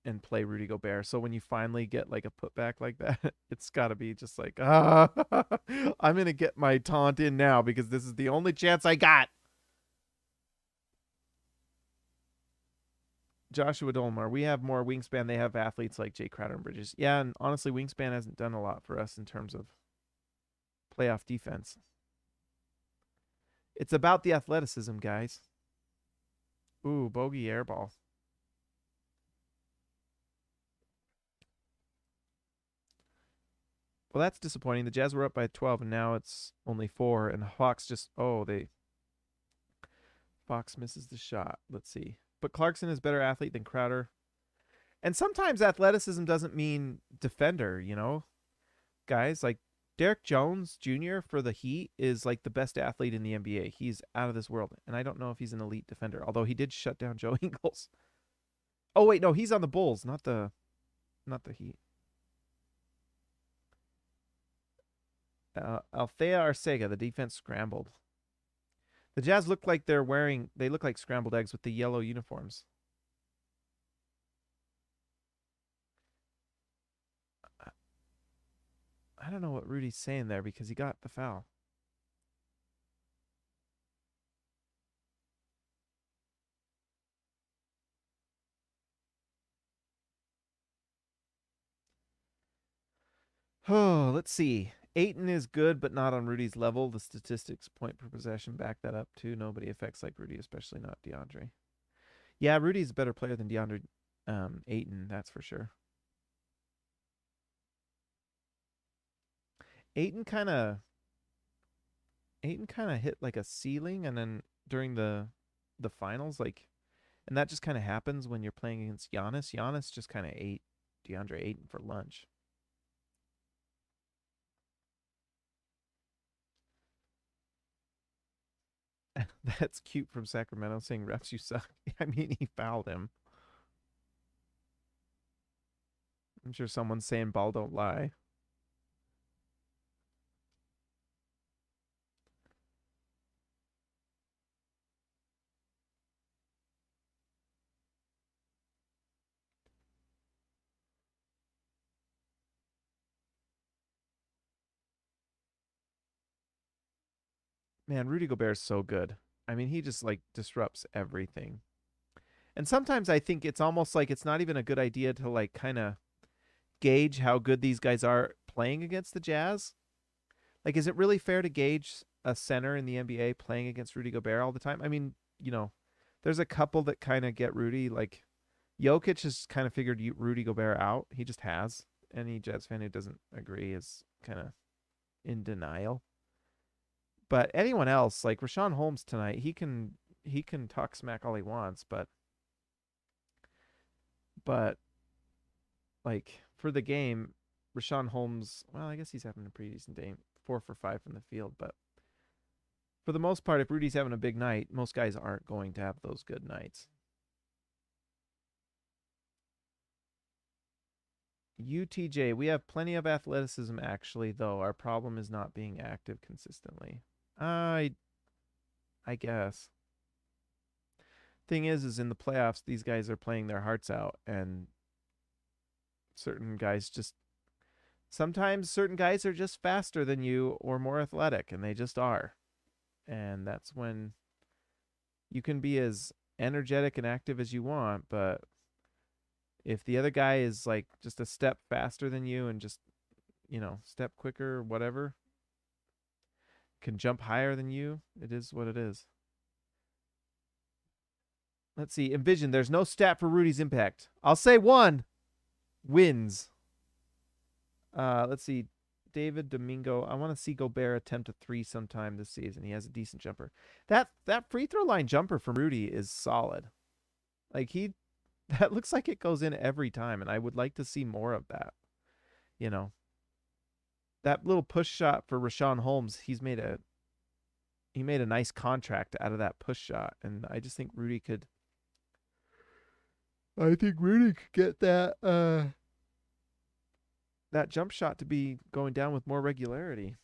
Speaker 3: and play Rudy Gobert. So when you finally get like a putback like that, it's got to be just like, I'm going to get my taunt in now because this is the only chance I got. Joshua Dolmar, we have more wingspan. They have athletes like Jay Crowder and Bridges. Yeah, and honestly, wingspan hasn't done a lot for us in terms of playoff defense. It's about the athleticism, guys. Ooh, bogey airball. Well, that's disappointing. The Jazz were up by 12, and now it's only 4. And Fox just, Fox misses the shot. Let's see. but Clarkson is better athlete than Crowder. And sometimes athleticism doesn't mean defender, you know? Guys, like Derek Jones Jr. for the Heat is like the best athlete in the NBA. He's out of this world. And I don't know if he's an elite defender, although he did shut down Joe Ingles. Oh, wait, no, he's on the Bulls, not the Heat. Althea Arcega, the defense scrambled. The Jazz look like they look like scrambled eggs with the yellow uniforms. I don't know what Rudy's saying there because he got the foul. Oh, let's see. Ayton is good, but not on Rudy's level. The statistics point per possession back that up too. Nobody affects like Rudy, especially not DeAndre. Yeah, Rudy's a better player than DeAndre Ayton, that's for sure. Ayton kind of hit like a ceiling, and then during the finals, like, and that just kind of happens when you're playing against Giannis. Giannis just kind of ate DeAndre Ayton for lunch. That's cute from Sacramento saying, refs, you suck. I mean, he fouled him. I'm sure someone's saying ball don't lie. Man, Rudy Gobert is so good. I mean, he just like disrupts everything. And sometimes I think it's almost like it's not even a good idea to like kind of gauge how good these guys are playing against the Jazz. Like, is it really fair to gauge a center in the NBA playing against Rudy Gobert all the time? I mean, you know, there's a couple that kind of get Rudy. Like, Jokic has kind of figured Rudy Gobert out. He just has. Any Jazz fan who doesn't agree is kind of in denial. But anyone else, like Rashawn Holmes tonight, he can talk smack all he wants, but like for the game, Rashawn Holmes, well, I guess he's having a pretty decent day, 4 for 5 from the field, but for the most part, if Rudy's having a big night, most guys aren't going to have those good nights. UTJ, we have plenty of athleticism actually, though. Our problem is not being active consistently. I guess. Thing is in the playoffs, these guys are playing their hearts out, and certain guys just sometimes certain guys are just faster than you or more athletic, and they just are. And that's when you can be as energetic and active as you want, but if the other guy is like just a step faster than you and just, you know, step quicker, whatever, can jump higher than you, it is what it is. Let's see. Envision, there's no stat for Rudy's impact. I'll say one. Wins. Let's see. David Domingo. I want to see Gobert attempt a 3 sometime this season. He has a decent jumper. That free throw line jumper from Rudy is solid. Like that looks like it goes in every time, and I would like to see more of that. You know, that little push shot for Rashawn Holmes, he made a nice contract out of that push shot, and I just think Rudy could get that that jump shot to be going down with more regularity.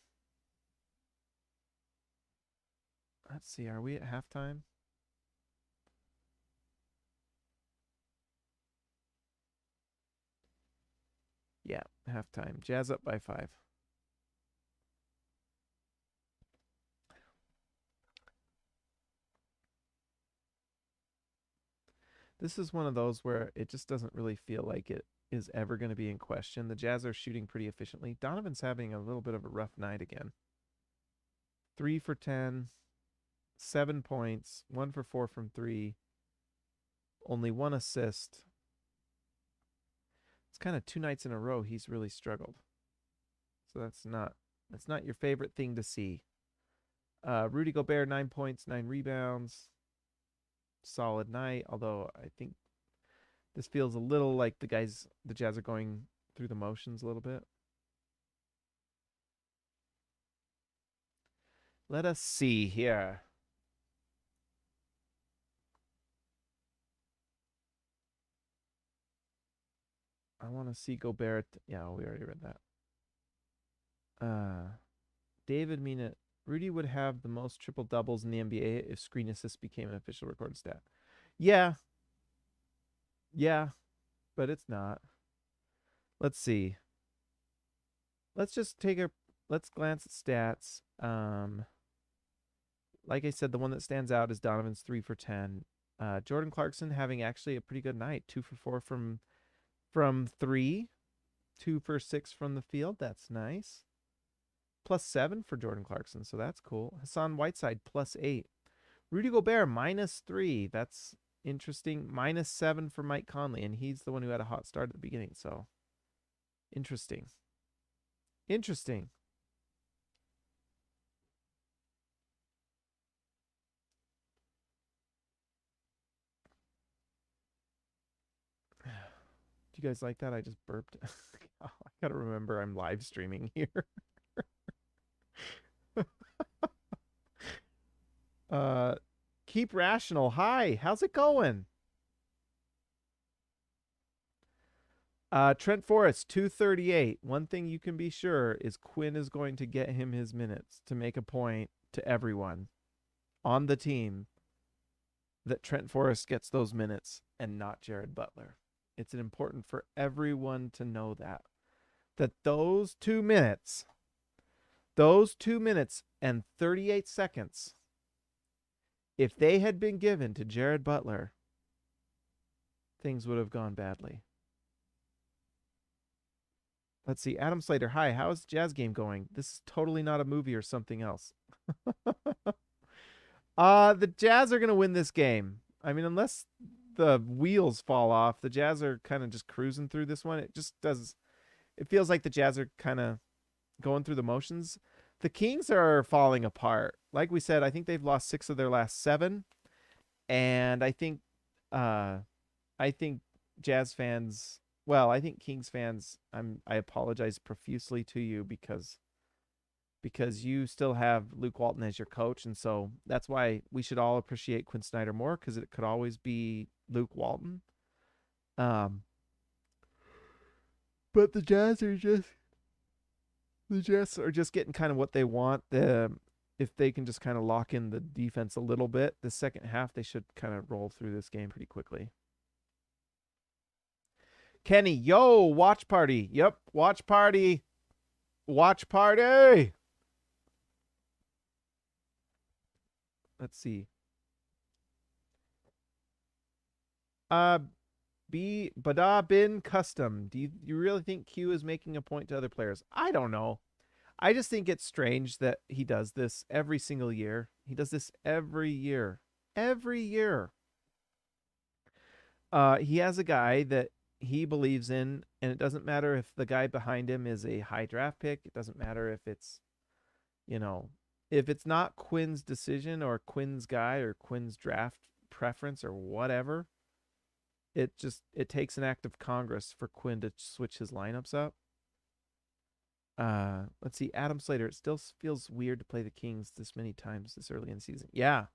Speaker 3: Let's see, are we at halftime? Yeah, halftime. Jazz up by 5. This is one of those where it just doesn't really feel like it is ever going to be in question. The Jazz are shooting pretty efficiently. Donovan's having a little bit of a rough night again. 3 for 10, 7 points, 1 for 4 from 3, only 1 assist. It's kind of 2 nights in a row he's really struggled. So that's not your favorite thing to see. Rudy Gobert, 9 points, 9 rebounds. solid night, although I think this feels a little like the Jazz are going through the motions a little bit. Let us see here. I want to see Gobert. Yeah, we already read that. David Mina, Rudy would have the most triple doubles in the NBA if screen assists became an official recorded stat. Yeah. Yeah, but it's not. Let's see. Let's glance at stats. Like I said, the one that stands out is Donovan's 3 for 10. Jordan Clarkson having actually a pretty good night. 2 for 4 from 3. 2 for 6 from the field. That's nice. +7 for Jordan Clarkson, so that's cool. Hassan Whiteside +8. Rudy Gobert -3. That's interesting. -7 for Mike Conley, and he's the one who had a hot start at the beginning. So interesting. Interesting. Do you guys like that? I just burped. I gotta remember I'm live streaming here. Keep Rational. Hi, how's it going? Trent Forrest, 238. One thing you can be sure is Quinn is going to get him his minutes to make a point to everyone on the team that Trent Forrest gets those minutes and not Jared Butler. It's important for everyone to know that those 2 minutes and 38 seconds, if they had been given to Jared Butler, things would have gone badly. Let's see. Adam Slater. Hi, how's the Jazz game going? This is totally not a movie or something else. The Jazz are going to win this game. I mean, unless the wheels fall off, the Jazz are kind of just cruising through this one. It feels like the Jazz are kind of going through the motions. The Kings are falling apart. Like we said, I think they've lost 6 of their last 7. And I think Jazz fans, well, I think Kings fans, I apologize profusely to you because you still have Luke Walton as your coach, and so that's why we should all appreciate Quinn Snyder more, because it could always be Luke Walton. But the Jazz are just getting kind of what they want. If they can just kind of lock in the defense a little bit, the second half they should kind of roll through this game pretty quickly. Kenny, yo, watch party. Yep, watch party. Watch party. Let's see. Bada Bin Custom. Do you really think Q is making a point to other players? I don't know. I just think it's strange that he does this every single year. He does this every year. Every year. He has a guy that he believes in, and it doesn't matter if the guy behind him is a high draft pick. It doesn't matter if it's, if it's not Quinn's decision or Quinn's guy or Quinn's draft preference or whatever. It takes an act of Congress for Quinn to switch his lineups up. Let's see. Adam Slater. It still feels weird to play the Kings this many times this early in the season. Yeah.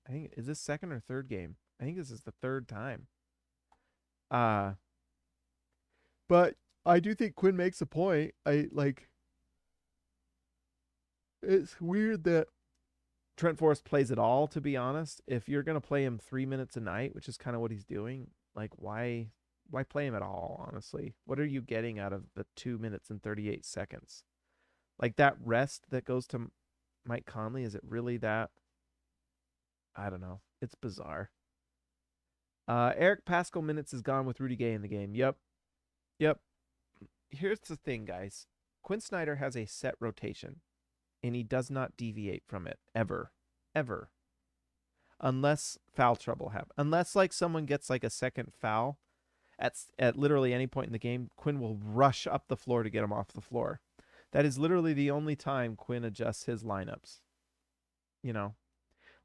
Speaker 3: I think, is this second or third game? I think this is the third time. But I do think Quinn makes a point. It's weird that Trent Forrest plays it all, to be honest. If you're going to play him 3 minutes a night, which is kind of what he's doing, why play him at all, honestly? What are you getting out of the 2 minutes and 38 seconds? That rest that goes to Mike Conley, is it really that? I don't know. It's bizarre. Eric Paschall minutes is gone with Rudy Gay in the game. Yep. Here's the thing, guys. Quinn Snyder has a set rotation, and he does not deviate from it ever. Unless foul trouble happens. Unless someone gets a second foul at literally any point in the game, Quinn will rush up the floor to get him off the floor. That is literally the only time Quinn adjusts his lineups.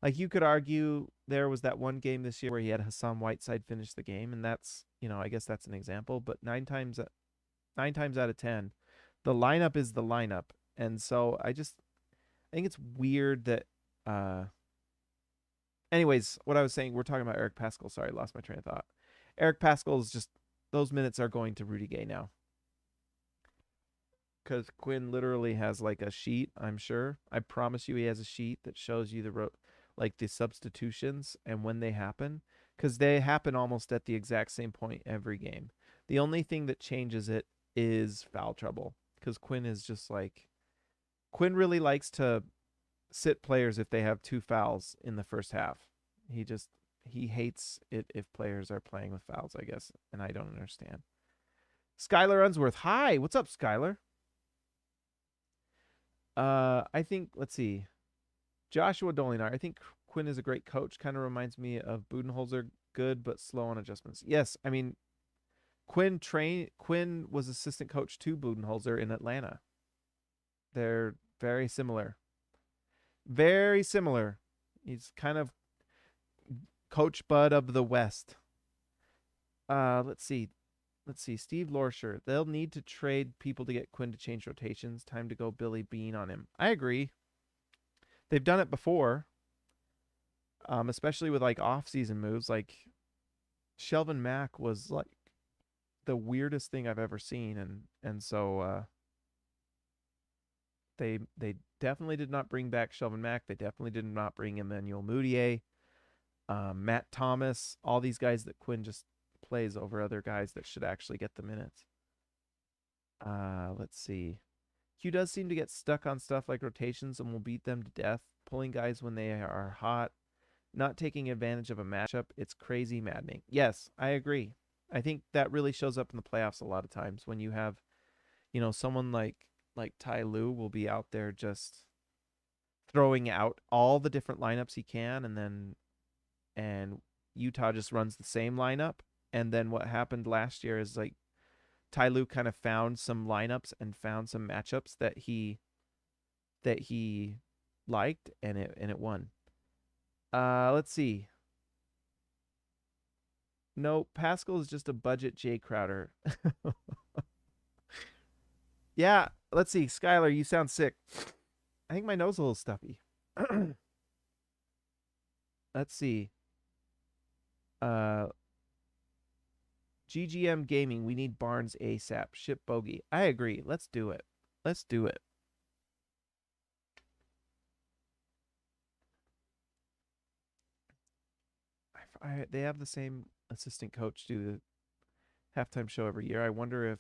Speaker 3: Like, you could argue there was that one game this year where he had Hassan Whiteside finish the game, and that's, I guess that's an example. But nine times out of 10, the lineup is the lineup, and so I think it's weird that. Anyways, what I was saying, we're talking about Eric Pascal. Sorry, lost my train of thought. Eric Pascal is just, those minutes are going to Rudy Gay now. Because Quinn literally has like a sheet, I'm sure. I promise you he has a sheet that shows you the substitutions and when they happen. Because they happen almost at the exact same point every game. The only thing that changes it is foul trouble. Because Quinn is just like, Quinn really likes to sit players if they have 2 fouls in the first half. He hates it if players are playing with fouls, I guess, and I don't understand. Skylar Unsworth, hi, what's up, Skylar? I think, let's see, Joshua Dolinar, I think Quinn is a great coach. Kind of reminds me of Budenholzer, good but slow on adjustments. Yes, I mean, Quinn was assistant coach to Budenholzer in Atlanta. They're very similar. Very similar. He's kind of Coach Bud of the West. Let's see. Steve Lorsher. They'll need to trade people to get Quinn to change rotations. Time to go Billy Bean on him. I agree. They've done it before. Especially with like off-season moves. Like Shelvin Mack was like the weirdest thing I've ever seen, and so they definitely did not bring back Shelvin Mack. They definitely did not bring Emmanuel Mudiay, Matt Thomas, all these guys that Quinn just plays over other guys that should actually get the minutes. Let's see. Q does seem to get stuck on stuff like rotations and will beat them to death, pulling guys when they are hot, not taking advantage of a matchup. It's crazy maddening. Yes, I agree. I think that really shows up in the playoffs a lot of times when you have, someone like Ty Lue will be out there just throwing out all the different lineups he can, and Utah just runs the same lineup. And then what happened last year is like Ty Lue kind of found some lineups and found some matchups that he liked, and it won. Let's see. No, Pascal is just a budget Jay Crowder. Yeah, let's see. Skylar, you sound sick. I think my nose is a little stuffy. Let's see. GGM Gaming, we need Barnes ASAP. Ship Bogey. I agree. Let's do it. Let's do it. They have the same assistant coach do the halftime show every year. I wonder if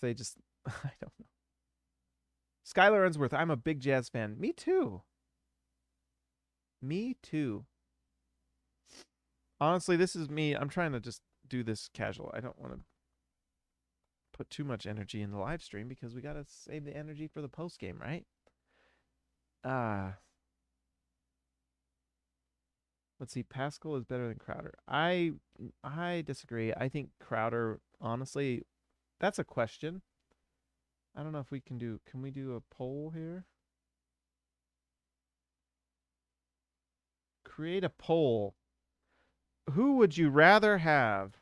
Speaker 3: they just I don't know. Skylar Unsworth, I'm a big Jazz fan. Me too. Me too. Honestly, this is me. I'm trying to just do this casual. I don't want to put too much energy in the live stream because we got to save the energy for the post game, right? Let's see. Pascal is better than Crowder. I disagree. I think Crowder, honestly, that's a question. I don't know if we can do. Can we do a poll here? Create a poll. Who would you rather have?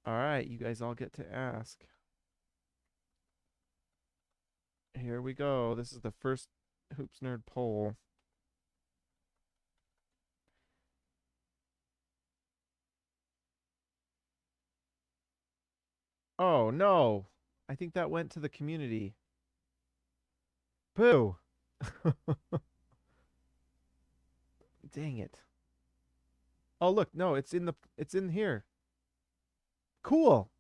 Speaker 3: All right, you guys all get to ask. Here we go. This is the first Hoops Nerd poll. Oh, no. I think that went to the community. Boo. Dang it. Oh, look. No, it's in here. Cool.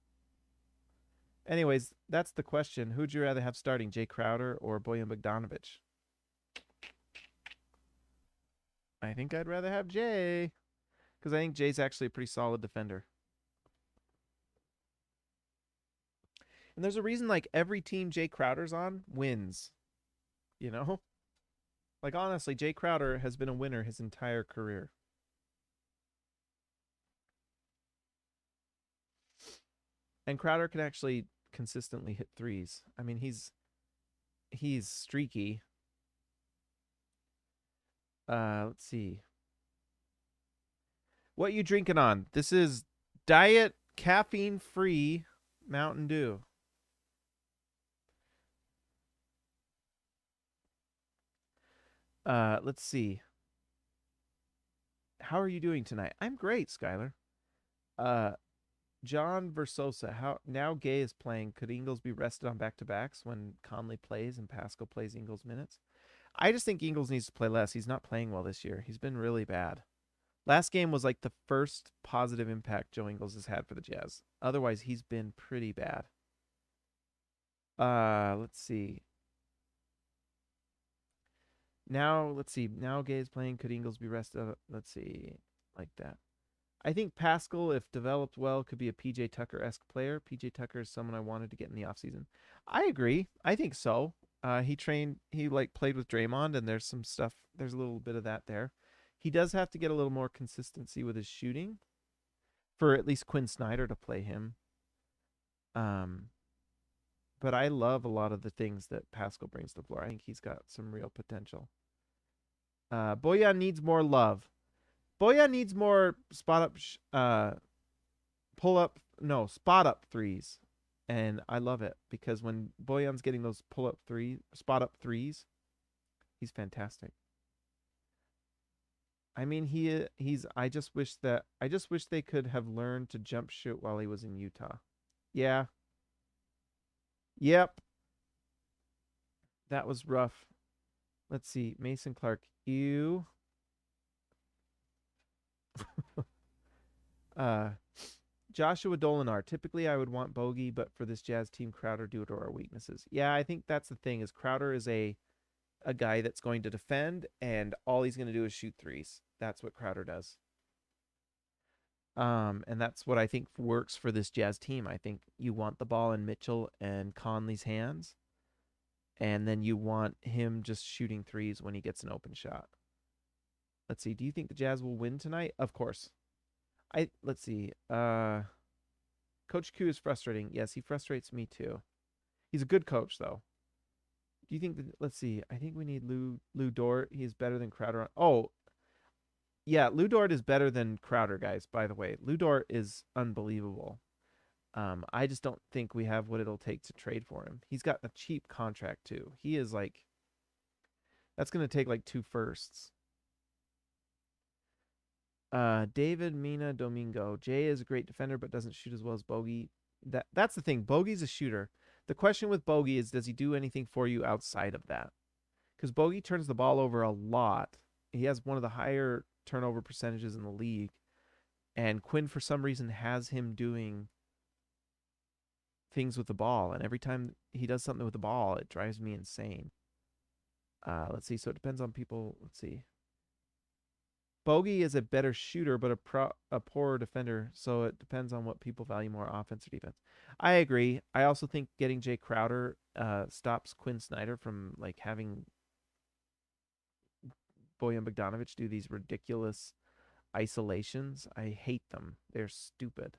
Speaker 3: Anyways, that's the question. Who'd you rather have starting, Jay Crowder or Bojan Bogdanovic? I think I'd rather have Jay, because I think Jay's actually a pretty solid defender. And there's a reason like every team Jay Crowder's on wins. You know? Like honestly, Jay Crowder has been a winner his entire career. And Crowder can consistently hit threes. I mean, he's streaky. Let's see. What you drinking on? This is diet caffeine-free Mountain Dew. Let's see. How are you doing tonight? I'm great, Skylar. John Versosa. How now Gay is playing. Could Ingles be rested on back-to-backs when Conley plays and Pascal plays Ingles minutes? I just think Ingles needs to play less. He's not playing well this year. He's been really bad. Last game was like the first positive impact Joe Ingles has had for the Jazz. Otherwise, he's been pretty bad. Let's see. Now, let's see. Now Gay is playing. Could Ingles be rested? Let's see. Like that. I think Pascal, if developed well, could be a PJ Tucker-esque player. PJ Tucker is someone I wanted to get in the offseason. I agree. I think so. He played with Draymond, and there's some stuff. There's a little bit of that there. He does have to get a little more consistency with his shooting for at least Quinn Snyder to play him. But I love a lot of the things that Pascal brings to the floor. I think he's got some real potential. Bojan needs more love. Bojan needs more spot up threes. And I love it because when Bojan's getting those spot up threes, he's fantastic. I mean, I just wish they could have learned to jump shoot while he was in Utah. Yeah. Yep. That was rough. Let's see. Mason Clark. Ew. Joshua Dolinar. Typically, I would want Bogey, but for this Jazz team, Crowder due to our weaknesses. Yeah, I think that's the thing. Is Crowder is a guy that's going to defend, and all he's going to do is shoot threes. That's what Crowder does. And that's what I think works for this Jazz team. I think you want the ball in Mitchell and Conley's hands, and then you want him just shooting threes when he gets an open shot. Let's see. Do you think the Jazz will win tonight? Of course. Let's see. Coach Q is frustrating. Yes, he frustrates me too. He's a good coach, though. Do you think that? Let's see. I think we need Lou Dort. He's better than Crowder. Oh, yeah. Lou Dort is better than Crowder, guys. By the way, Lou Dort is unbelievable. I just don't think we have what it'll take to trade for him. He's got a cheap contract too. He is like. That's gonna take like 2 firsts. David Mina Domingo. Jay is a great defender, but doesn't shoot as well as Bogey. That's the thing. Bogey's a shooter. The question with Bogey is, does he do anything for you outside of that? Because Bogey turns the ball over a lot. He has one of the higher turnover percentages in the league. And Quinn, for some reason, has him doing things with the ball. And every time he does something with the ball, it drives me insane. Let's see. So it depends on people. Let's see. Bogey is a better shooter, but a poorer defender, so it depends on what people value more, offense or defense. I agree. I also think getting Jay Crowder stops Quinn Snyder from like having Bojan Bogdanovic do these ridiculous isolations. I hate them. They're stupid.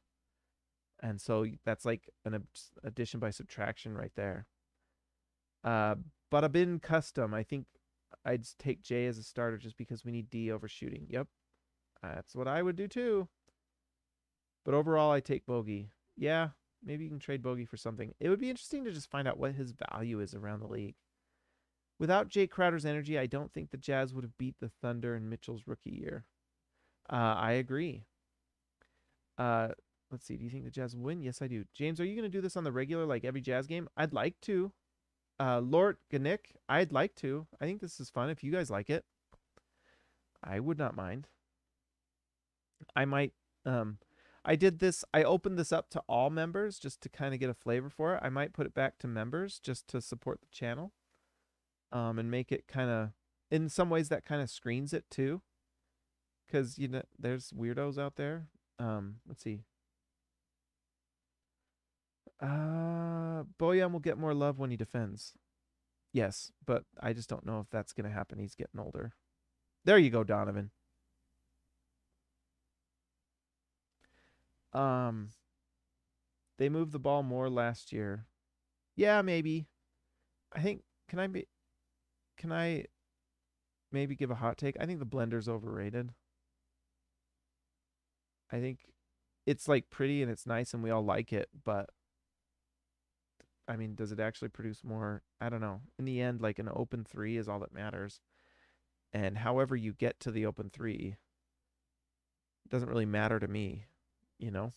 Speaker 3: And so that's like an addition by subtraction right there. But I've been custom. I think I'd take Jay as a starter just because we need D over shooting. Yep. That's what I would do too. But overall, I take Bogey. Yeah, maybe you can trade Bogey for something. It would be interesting to just find out what his value is around the league. Without Jay Crowder's energy, I don't think the Jazz would have beat the Thunder in Mitchell's rookie year. I agree. Let's see. Do you think the Jazz will win? Yes, I do. James, are you going to do this on the regular, like every Jazz game? I'd like to. Lord Ganik, I'd like to. I think this is fun. If you guys like it, I would not mind. I might. I did this. I opened this up to all members just to kind of get a flavor for it. I might put it back to members just to support the channel. And make it kind of, in some ways, that kind of screens it too. Because you know, there's weirdos out there. Let's see. Bojan will get more love when he defends. Yes, but I just don't know if that's going to happen. He's getting older. There you go, Donovan. They moved the ball more last year. Yeah, maybe. I think can I maybe give a hot take? I think the blender's overrated. I think it's like pretty and it's nice and we all like it, but I mean, does it actually produce more? I don't know. In the end, like an open three is all that matters. And however you get to the open three doesn't really matter to me, you know?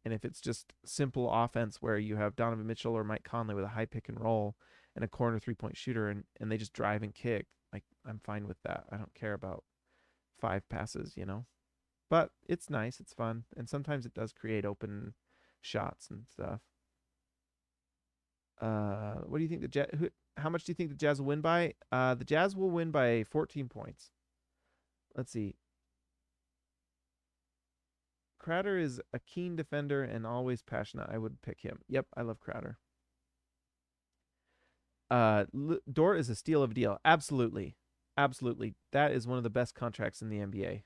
Speaker 3: And if it's just simple offense where you have Donovan Mitchell or Mike Conley with a high pick and roll and a corner 3-point shooter and they just drive and kick, like I'm fine with that. I don't care about 5 passes, you know? But it's nice, it's fun, and sometimes it does create open shots and stuff. What do you think the Jazz? How much do you think the Jazz will win by? The Jazz will win by 14 points. Let's see. Crowder is a keen defender and always passionate. I would pick him. Yep, I love Crowder. Dort is a steal of a deal. Absolutely, absolutely. That is one of the best contracts in the NBA.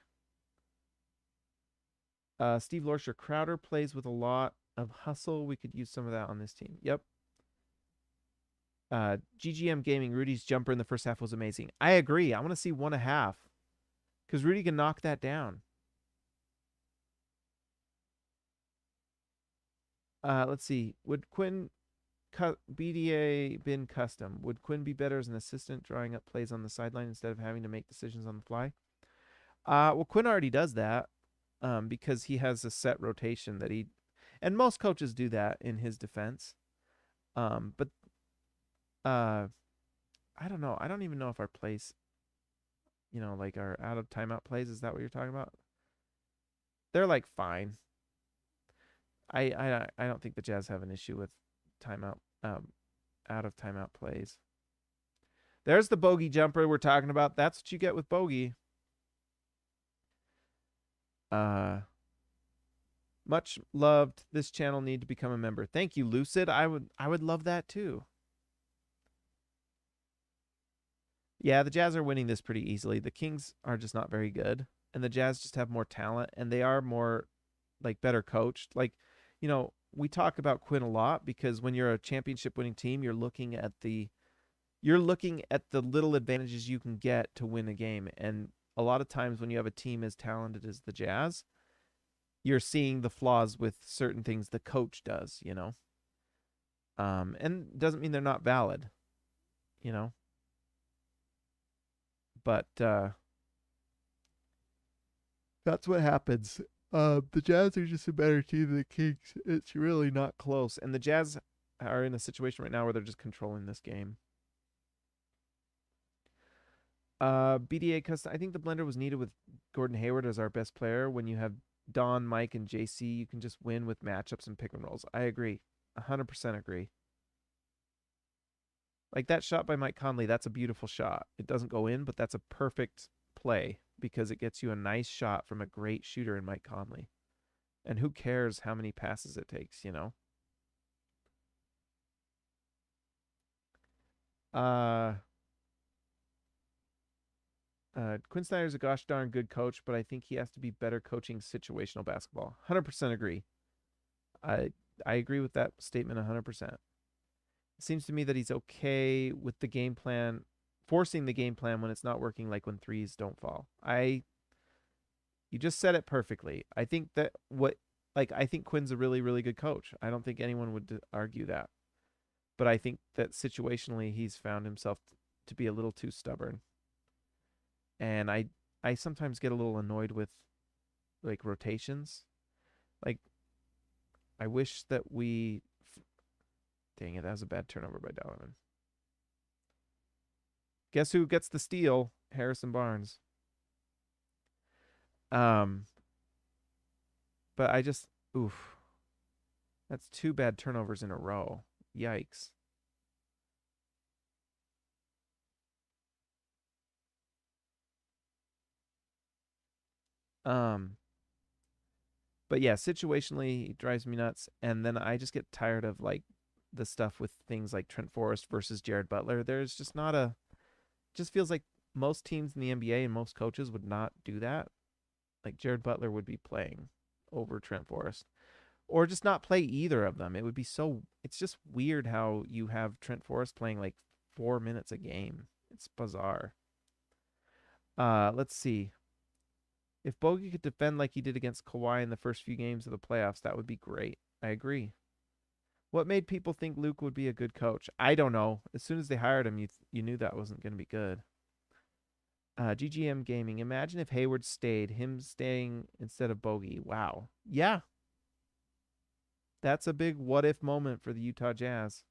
Speaker 3: Steve Lorsher, Crowder plays with a lot of hustle. We could use some of that on this team. Yep. GGM Gaming, Rudy's jumper in the first half was amazing. I agree. I want to see 1.5 because Rudy can knock that down. Let's see. Would Quinn BDA been custom? Would Quinn be better as an assistant drawing up plays on the sideline instead of having to make decisions on the fly? Well, Quinn already does that because he has a set rotation that and most coaches do that in his defense. But I don't know. I don't even know if our plays, like our out of timeout plays, is that what you're talking about? They're like fine. I don't think the Jazz have an issue with timeout out of timeout plays. There's the bogey jumper we're talking about. That's what you get with bogey. Much loved. This channel need to become a member. Thank you, Lucid. I would love that too. Yeah, the Jazz are winning this pretty easily. The Kings are just not very good, and the Jazz just have more talent, and they are more like better coached. Like, we talk about Quinn a lot because when you're a championship winning team, you're looking at the little advantages you can get to win a game. And a lot of times when you have a team as talented as the Jazz, you're seeing the flaws with certain things the coach does, and doesn't mean they're not valid, but that's what happens. The Jazz are just a better team than the Kings. It's really not close. And the Jazz are in a situation right now where they're just controlling this game. BDA custom. I think the blender was needed with Gordon Hayward as our best player. When you have Don, Mike, and JC, you can just win with matchups and pick and rolls. I agree. 100% agree. Like that shot by Mike Conley, that's a beautiful shot. It doesn't go in, but that's a perfect play because it gets you a nice shot from a great shooter in Mike Conley. And who cares how many passes it takes, Quinn Snyder's a gosh darn good coach, but I think he has to be better coaching situational basketball. 100% agree. I agree with that statement 100%. It seems to me that he's okay with the game plan, forcing the game plan when it's not working, like when threes don't fall. You just said it perfectly. I think that I think Quinn's a really, really good coach. I don't think anyone would argue that. But I think that situationally he's found himself to be a little too stubborn. And I sometimes get a little annoyed with like rotations. Like I wish that dang it, that was a bad turnover by Donovan. Guess who gets the steal? Harrison Barnes. But I just that's 2 bad turnovers in a row. Yikes. But yeah, situationally, it drives me nuts. And then I just get tired of like the stuff with things like Trent Forrest versus Jared Butler. There's just not just feels like most teams in the NBA and most coaches would not do that. Like Jared Butler would be playing over Trent Forrest. Or just not play either of them. It would be so. It's just weird how you have Trent Forrest playing like 4 minutes a game. It's bizarre. Let's see. If Bogey could defend like he did against Kawhi in the first few games of the playoffs, that would be great. I agree. What made people think Luke would be a good coach? I don't know. As soon as they hired him, you knew that wasn't going to be good. GGM Gaming. Imagine if Hayward stayed, him staying instead of Bogey. Wow. Yeah. That's a big what if moment for the Utah Jazz.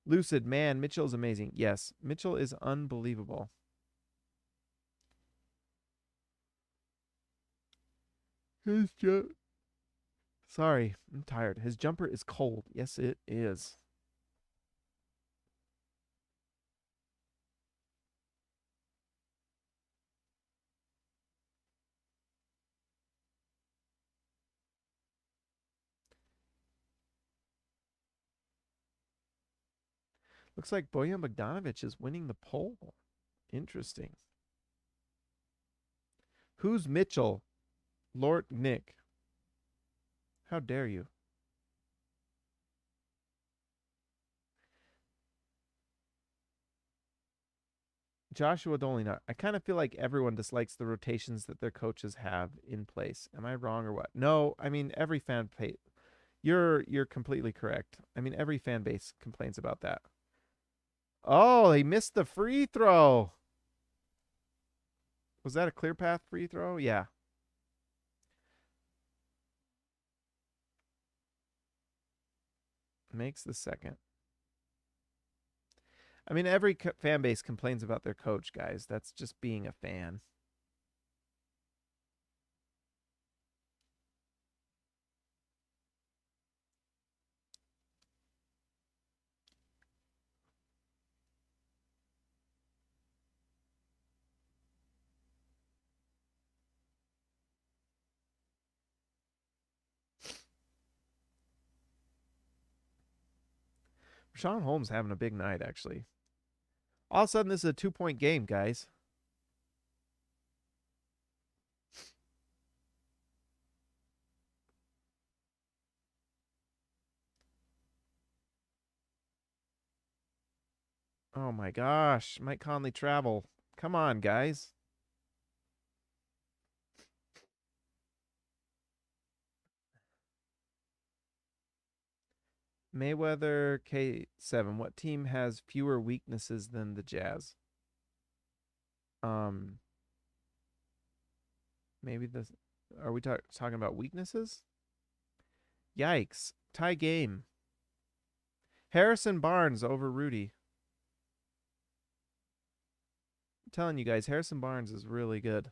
Speaker 3: Lucid, man, Mitchell is amazing. Yes, Mitchell is unbelievable. Sorry, I'm tired. His jumper is cold. Yes, it is. Looks like Bojan Bogdanovic is winning the poll. Interesting. Who's Mitchell? Lord Nick. How dare you? Joshua Dolinart. I kind of feel like everyone dislikes the rotations that their coaches have in place. Am I wrong or what? No, I mean every fan pay. You're completely correct. I mean every fan base complains about that. Oh, he missed the free throw. Was that a clear path free throw? Yeah. Makes the second. I mean, every fan base complains about their coach, guys. That's just being a fan. Rashawn Holmes having a big night, actually. All of a sudden, this is a 2-point game, guys. Oh my gosh. Mike Conley travel. Come on, guys. Mayweather K7. What team has fewer weaknesses than the Jazz? Maybe this. Are we talking about weaknesses? Yikes. Tie game. Harrison Barnes over Rudy. I'm telling you guys, Harrison Barnes is really good.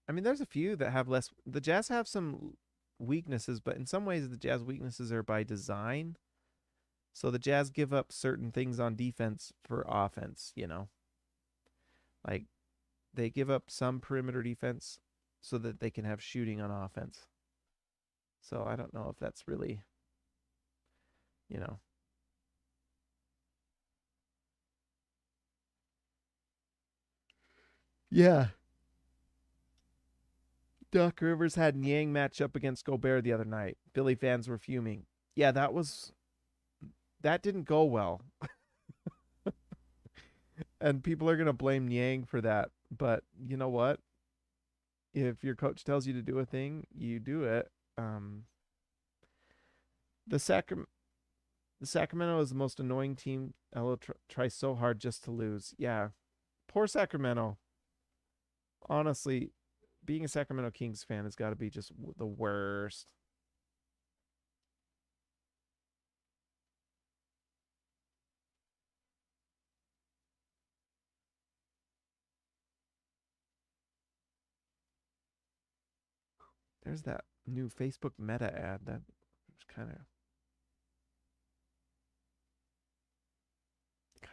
Speaker 3: I mean, there's a few that have less. The Jazz have some weaknesses, but in some ways, the Jazz weaknesses are by design. So the Jazz give up certain things on defense for offense, you know? Like, they give up some perimeter defense so that they can have shooting on offense. So I don't know if that's really, you know. Yeah. Doc Rivers had Niang match up against Gobert the other night. Philly fans were fuming. Yeah, that didn't go well. And people are going to blame Niang for that. But you know what? If your coach tells you to do a thing, you do it. The Sacramento is the most annoying team. Elo tries so hard just to lose. Yeah. Poor Sacramento. Honestly, being a Sacramento Kings fan has got to be just the worst. There's that new Facebook Meta ad that was kind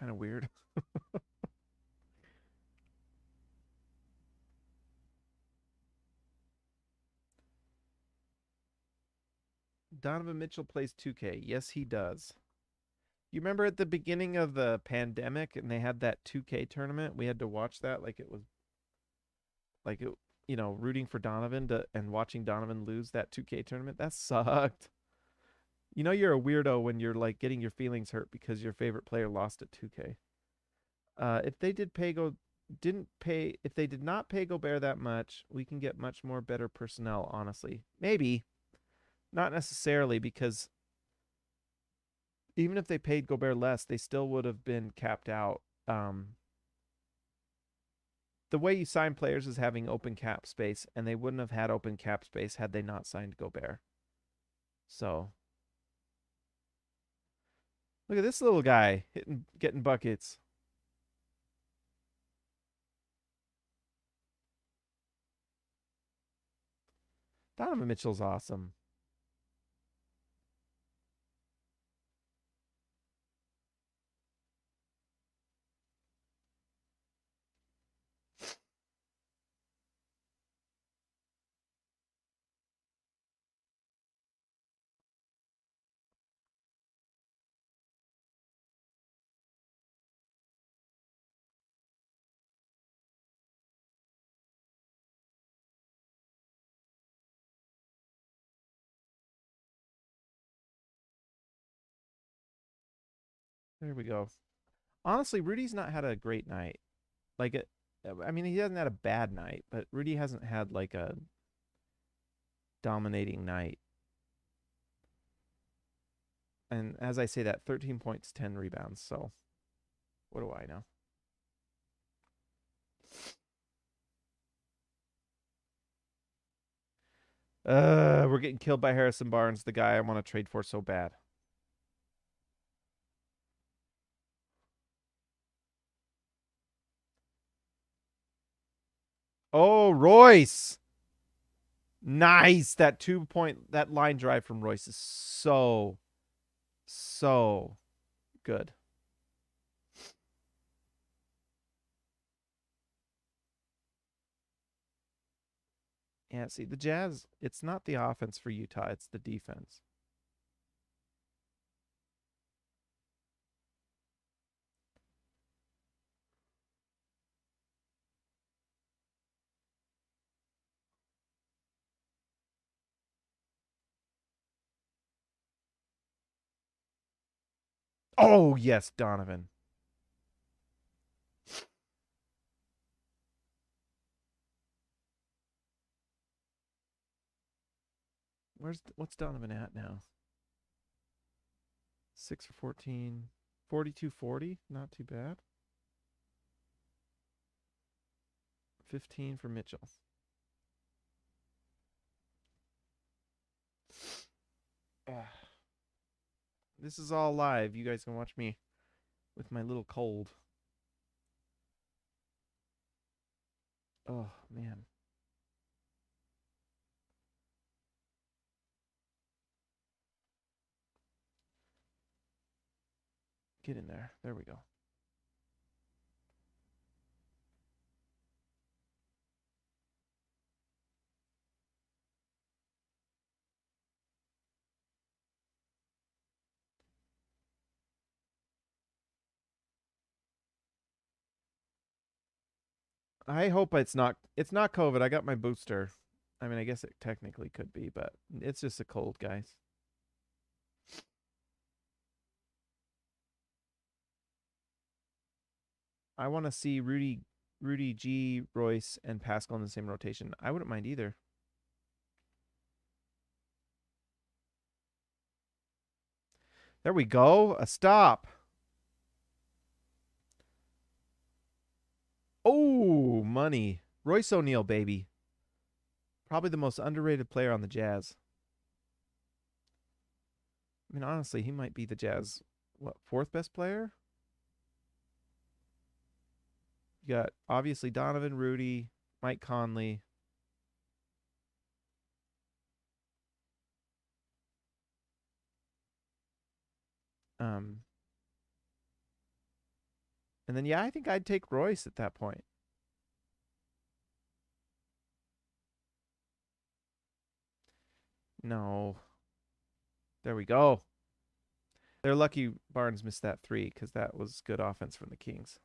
Speaker 3: of weird. Donovan Mitchell plays 2K. Yes, he does. You remember at the beginning of the pandemic and they had that 2K tournament? We had to watch that like it was Like, rooting for Donovan and watching Donovan lose that 2K tournament, that sucked. You're a weirdo when you're like getting your feelings hurt because your favorite player lost at 2K. If they if they did not pay Gobert that much, we can get much more better personnel, honestly. Maybe. Not necessarily, because even if they paid Gobert less, they still would have been capped out. The way you sign players is having open cap space, and they wouldn't have had open cap space had they not signed Gobert. So, look at this little guy getting buckets. Donovan Mitchell's awesome. There we go. Honestly, Rudy's not had a great night. I mean, he hasn't had a bad night, but Rudy hasn't had like a dominating night. And as I say that, 13 points, 10 rebounds. So, what do I know? We're getting killed by Harrison Barnes, the guy I want to trade for so bad. Oh, Royce. Nice. That that line drive from Royce is so good. Yeah, see, the Jazz, it's not the offense for Utah, it's the defense. Oh, yes, Donovan. What's Donovan at now? 6 for 14, 42-40, not too bad. 15 for Mitchell. This is all live. You guys can watch me with my little cold. Oh, man. Get in there. There we go. I hope it's not COVID. I got my booster. I mean, I guess it technically could be, but it's just a cold, guys. I want to see Rudy G, Royce, and Pascal in the same rotation. I wouldn't mind either. There we go. A stop. Oh, money. Royce O'Neal, baby. Probably the most underrated player on the Jazz. I mean, honestly, he might be the Jazz, fourth best player? You got, obviously, Donovan, Rudy, Mike Conley. And then, yeah, I think I'd take Royce at that point. No. There we go. They're lucky Barnes missed that three because that was good offense from the Kings.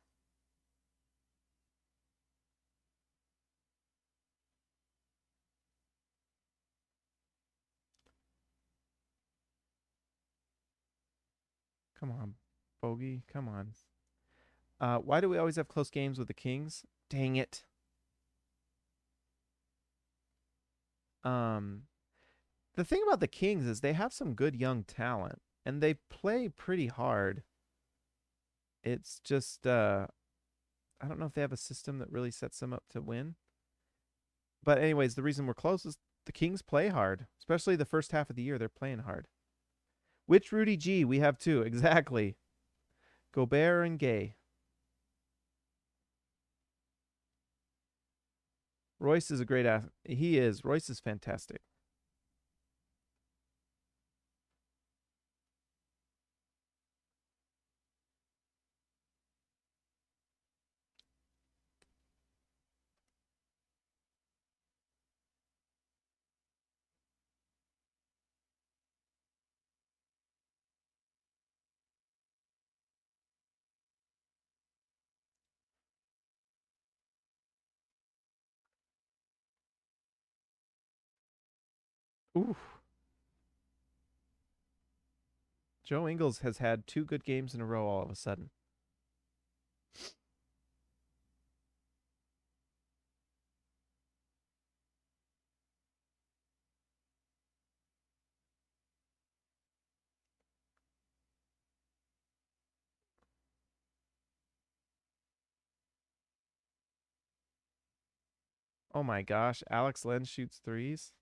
Speaker 3: Come on, Bogey. Come on. Why do we always have close games with the Kings? Dang it. Um, the thing about the Kings is they have some good young talent and they play pretty hard. It's just I don't know if they have a system that really sets them up to win. But anyways, the reason we're close is the Kings play hard, especially the first half of the year. They're playing hard. Which Rudy G? We have two exactly. Gobert and Gay. Royce is a great athlete. He is. Royce is fantastic. Ooh. Joe Ingles has had two good games in a row all of a sudden. Oh my gosh, Alex Len shoots threes.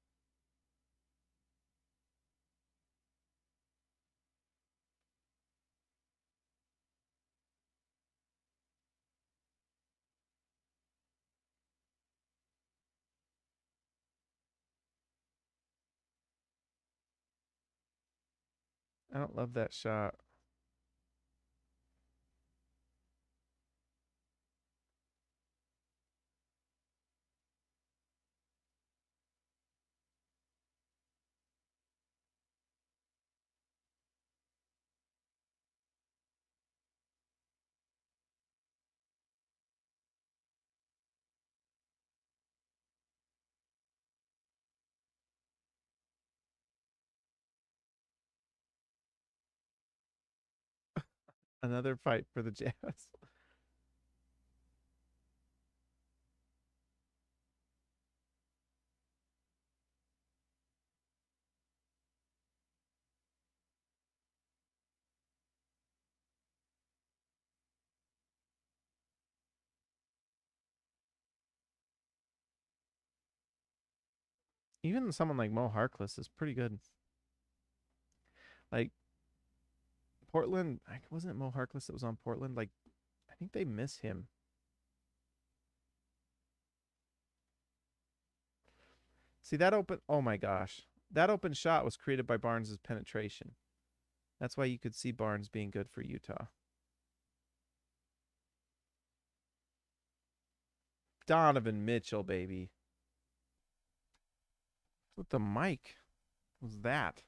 Speaker 3: I don't love that shot. Another fight for the Jazz. Even someone like Mo Harkless is pretty good. Like Portland, wasn't it Mo Harkless that was on Portland? Like, I think they miss him. See that open? Oh my gosh, that open shot was created by Barnes's penetration. That's why you could see Barnes being good for Utah. Donovan Mitchell, baby. What the mic was that?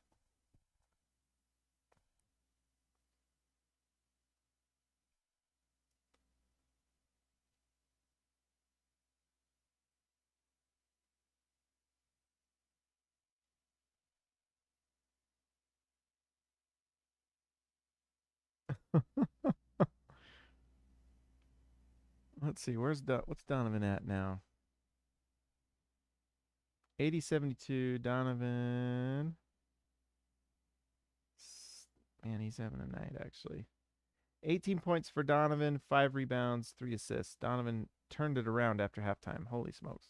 Speaker 3: Let's see. What's Donovan at now? 80-72. Donovan. Man, he's having a night actually. 18 points for Donovan, 5 rebounds, 3 assists. Donovan turned it around after halftime. Holy smokes.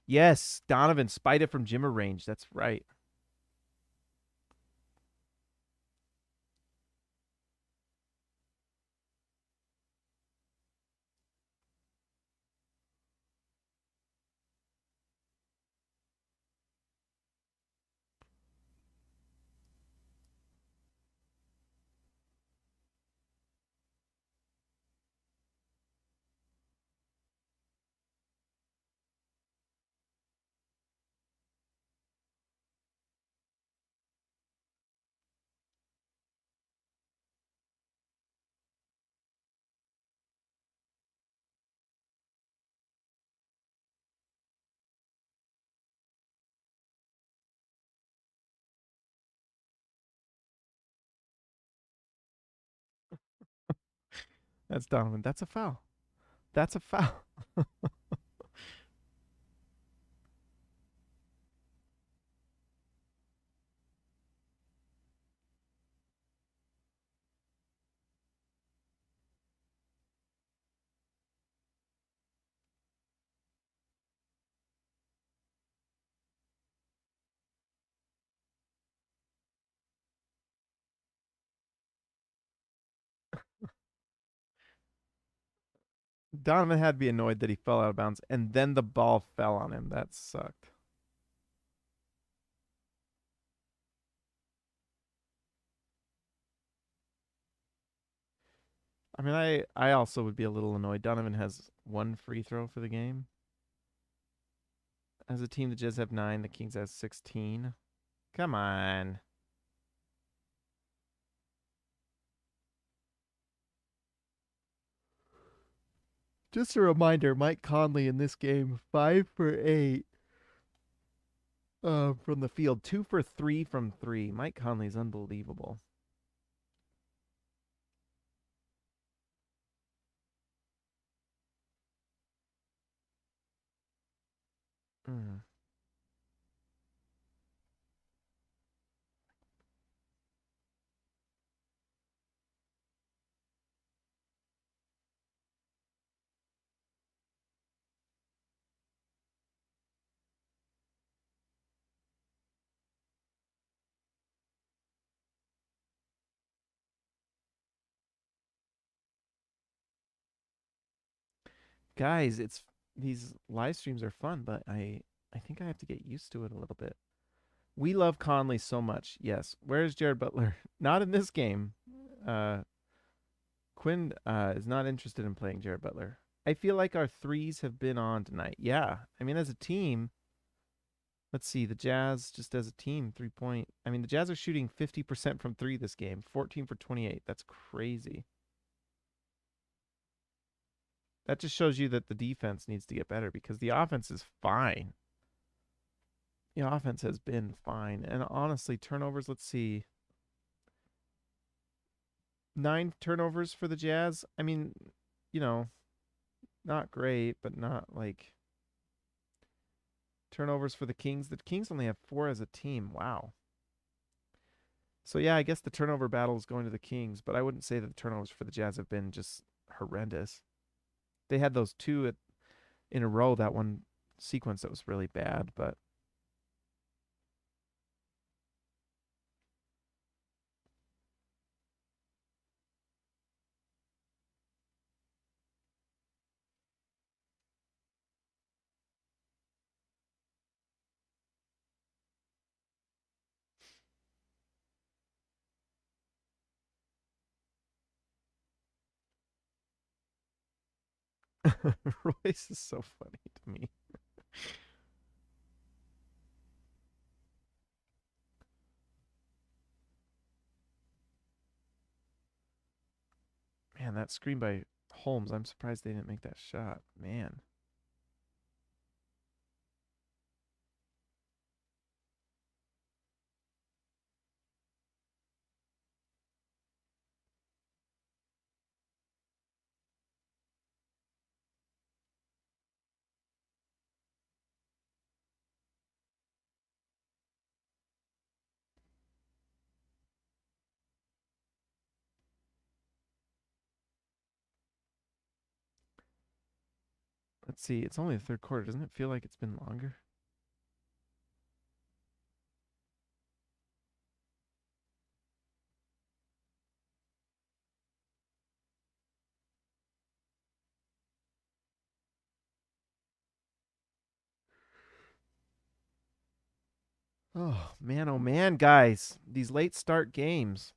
Speaker 3: Yes, Donovan spied it from Jimmer range. That's right. That's Donovan. That's a foul. That's a foul. Donovan had to be annoyed that he fell out of bounds, and then the ball fell on him. That sucked. I mean, I also would be a little annoyed. Donovan has one free throw for the game. As a team, the Jazz have 9. The Kings have 16. Come on. Just a reminder, Mike Conley in this game, 5 for 8 from the field, 2 for 3 from 3. Mike Conley's unbelievable. Mm. Guys, it's these live streams are fun, but I think I have to get used to it a little bit. We love Conley so much. Yes. Where's Jared Butler? Not in this game. Quinn is not interested in playing Jared Butler. I feel like our threes have been on tonight. Yeah. I mean, as a team, let's see. The Jazz, just as a team, 3-point. I mean, the Jazz are shooting 50% from 3 this game, 14 for 28. That's crazy. That just shows you that the defense needs to get better because the offense is fine. The offense has been fine. And honestly, turnovers, let's see. 9 turnovers for the Jazz. I mean, you know, not great, but not like turnovers for the Kings. The Kings only have 4 as a team. Wow. So yeah, I guess the turnover battle is going to the Kings, but I wouldn't say that the turnovers for the Jazz have been just horrendous. They had those 2 in a row, that one sequence that was really bad, but Royce is so funny to me. Man, that screen by Holmes, I'm surprised they didn't make that shot. Man. Let's see. It's only the third quarter. Doesn't it feel like it's been longer? Oh man, guys. These late start games.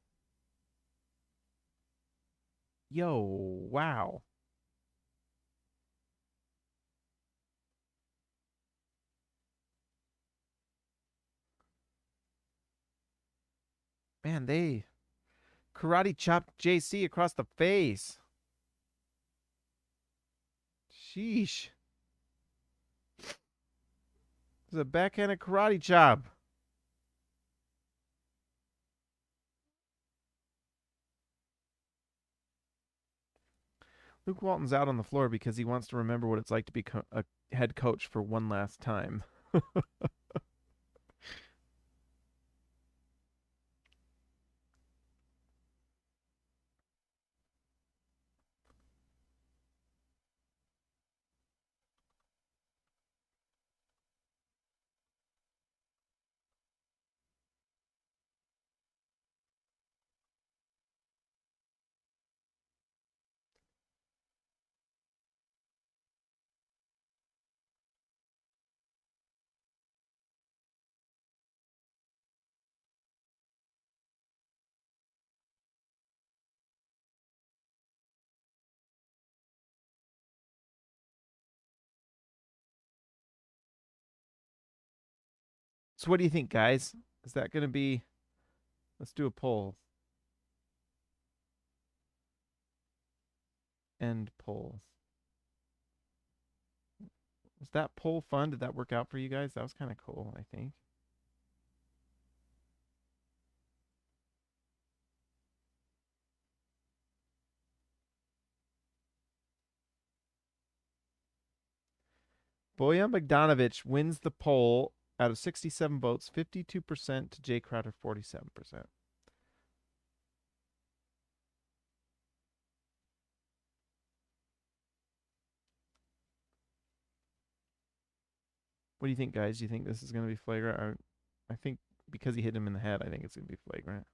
Speaker 3: Yo, wow. Man, they karate chopped JC across the face. Sheesh. It's a backhanded karate chop. Luke Walton's out on the floor because he wants to remember what it's like to be a head coach for one last time. So what do you think, guys? Is that going to be... Let's do a poll. End poll. Was that poll fun? Did that work out for you guys? That was kind of cool, I think. Bojan Bogdanovic wins the poll out of 67 votes, 52% to Jay Crowder, 47%. What do you think, guys? Do you think this is going to be flagrant? I think because he hit him in the head, I think it's going to be flagrant.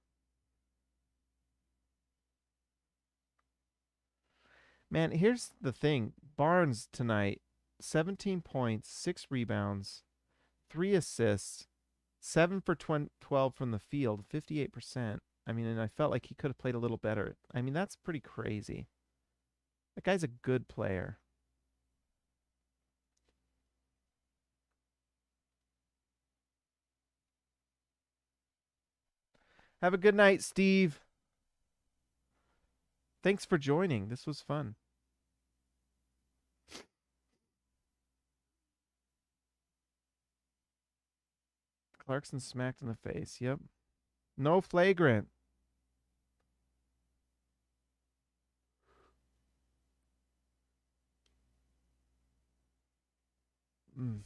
Speaker 3: Man, here's the thing. Barnes tonight, 17 points, 6 rebounds, 3 assists, 7 for 12 from the field, 58%. I mean, and I felt like he could have played a little better. I mean, that's pretty crazy. That guy's a good player. Have a good night, Steve. Thanks for joining. This was fun. Clarkson smacked in the face. Yep. No flagrant. Mm.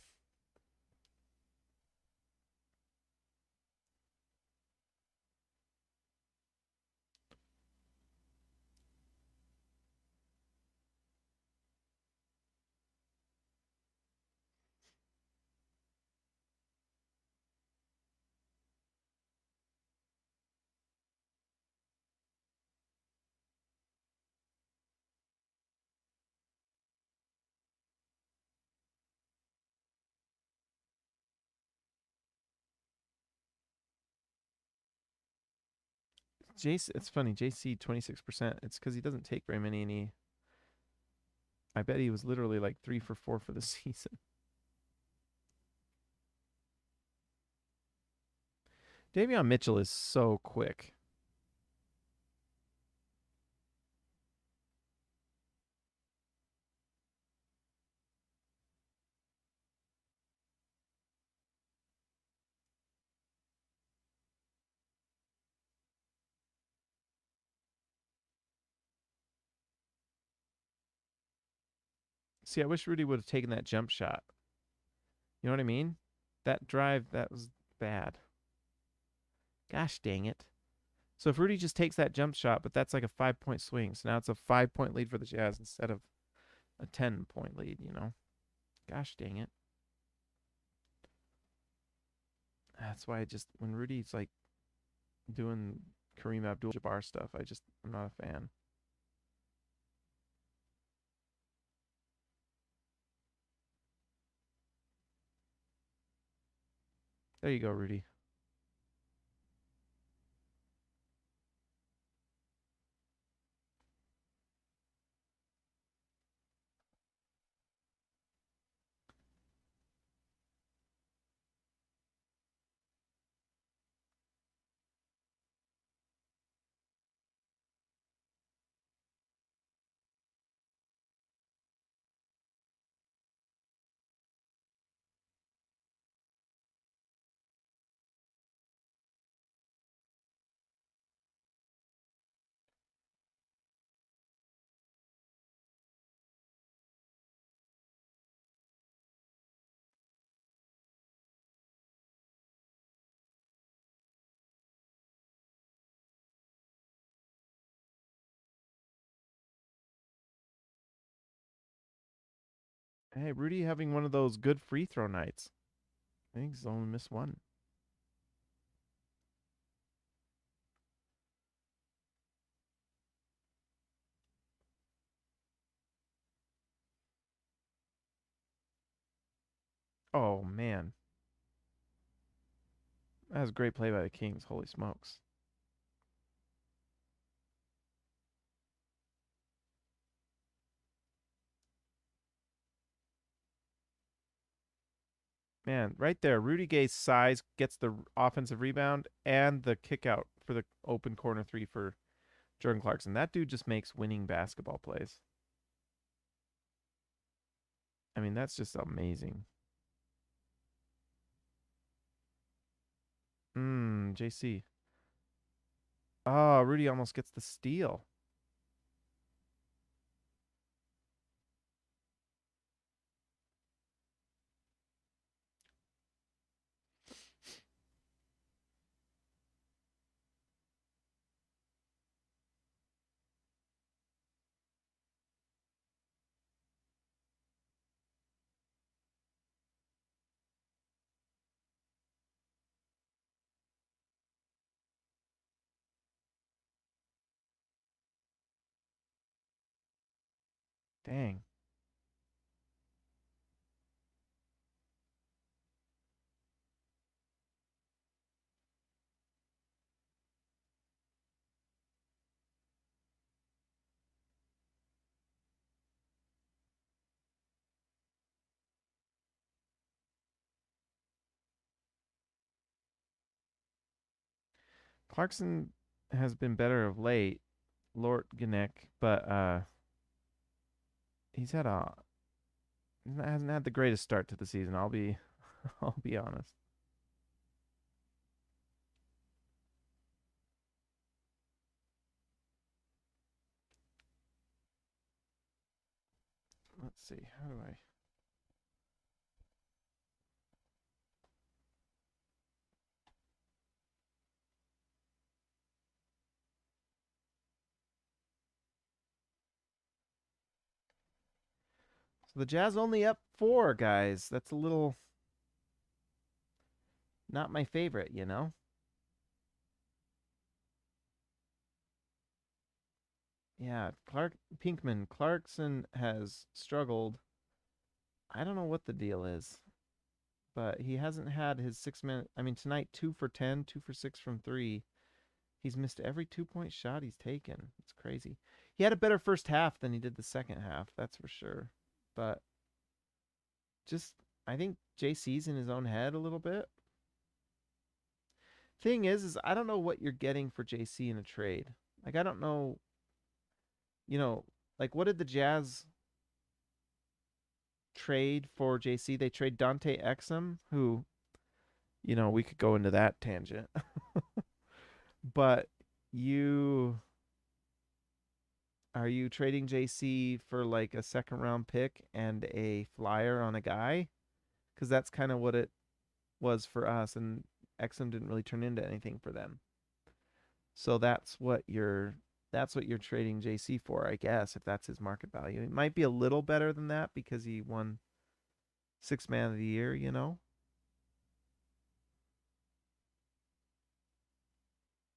Speaker 3: JC, it's funny. JC 26%. It's because he doesn't take very many, and I bet he was literally like 3 for 4 for the season. Davion Mitchell is so quick. See, I wish Rudy would have taken that jump shot. You know what I mean? That drive, that was bad. Gosh dang it. So if Rudy just takes that jump shot, but that's like a 5-point swing. So now it's a 5-point lead for the Jazz instead of a 10-point lead, you know? Gosh dang it. That's why when Rudy's like doing Kareem Abdul-Jabbar stuff, I'm not a fan. There you go, Rudy. Hey, Rudy having one of those good free throw nights. I think he's only missed one. Oh, man. That was a great play by the Kings. Holy smokes. Man, right there, Rudy Gay's size gets the offensive rebound and the kick out for the open corner three for Jordan Clarkson. That dude just makes winning basketball plays. I mean, that's just amazing. JC. Oh, Rudy almost gets the steal. Dang. Clarkson has been better of late, Lord Ganek, but he's had a hasn't had the greatest start to the season. I'll be I'll be honest. Let's see. How do I So the Jazz only up 4, guys. That's a little not my favorite, you know? Yeah, Clarkson has struggled. I don't know what the deal is, but he hasn't had his 6 minute. I mean, tonight 2 for 10, 2 for 6 from 3. He's missed every 2-point shot he's taken. It's crazy. He had a better first half than he did the second half, that's for sure. But just I think JC's in his own head a little bit. Thing is I don't know what you're getting for JC in a trade. Like I don't know, you know, like what did the Jazz trade for JC? They trade Dante Exum, who, we could go into that tangent. But you are you trading JC for like a second round pick and a flyer on a guy? Because that's kind of what it was for us, and Exum didn't really turn into anything for them. So that's what you're trading JC for, I guess, if that's his market value. It might be a little better than that because he won Sixth Man of the Year,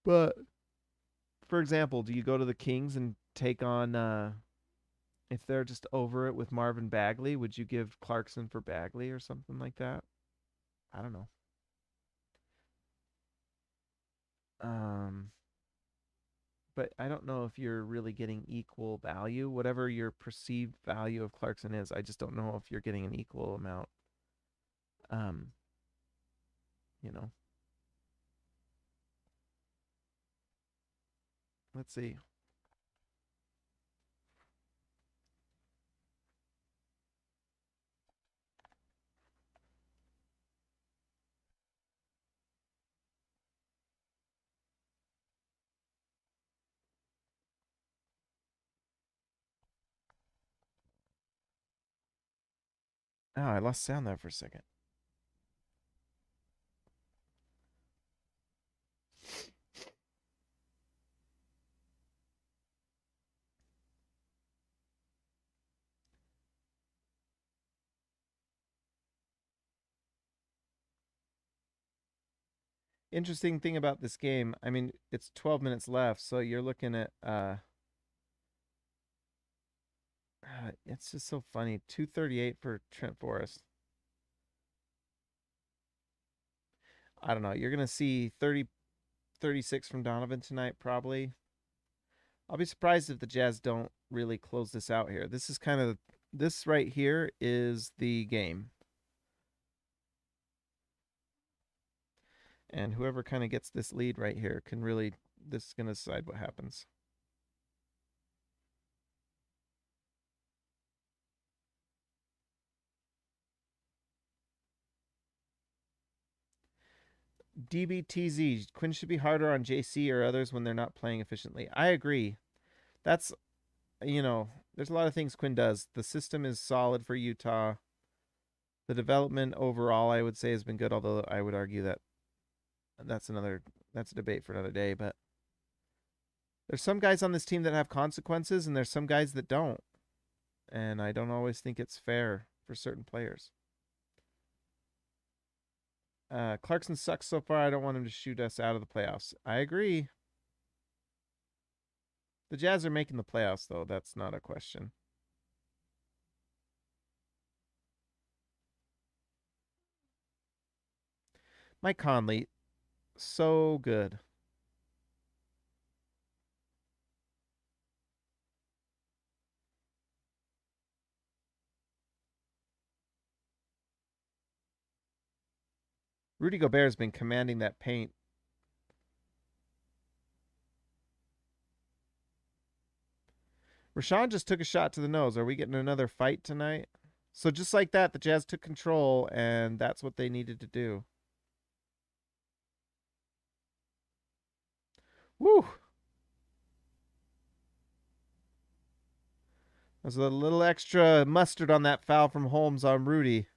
Speaker 3: But for example, do you go to the Kings and take on if they're just over it with Marvin Bagley, would you give Clarkson for Bagley or something like that? I don't know. Um but I don't know if you're really getting equal value. Whatever your perceived value of Clarkson is, I just don't know if you're getting an equal amount. Um, you know. Let's see. Oh, I lost sound there for a second. Interesting thing about this game, I mean, it's 12 minutes left, so you're looking at it's just so funny. 238 for Trent Forrest. I don't know. You're going to see 30 36 from Donovan tonight probably. I'll be surprised if the Jazz don't really close this out here. This is kind of this right here is the game. And whoever kind of gets this lead right here can really, this is going to decide what happens. DBTZ, Quinn should be harder on JC or others when they're not playing efficiently. I agree. That's, there's a lot of things Quinn does. The system is solid for Utah. The development overall, I would say, has been good, although I would argue that that's a debate for another day. But there's some guys on this team that have consequences, and there's some guys that don't. And I don't always think it's fair for certain players. Clarkson sucks so far. I don't want him to shoot us out of the playoffs. I agree. The Jazz are making the playoffs, though. That's not a question. Mike Conley, so good. Rudy Gobert has been commanding that paint. Rashawn just took a shot to the nose. Are we getting another fight tonight? So just like that, the Jazz took control, and that's what they needed to do. Woo! There's a little extra mustard on that foul from Holmes on Rudy.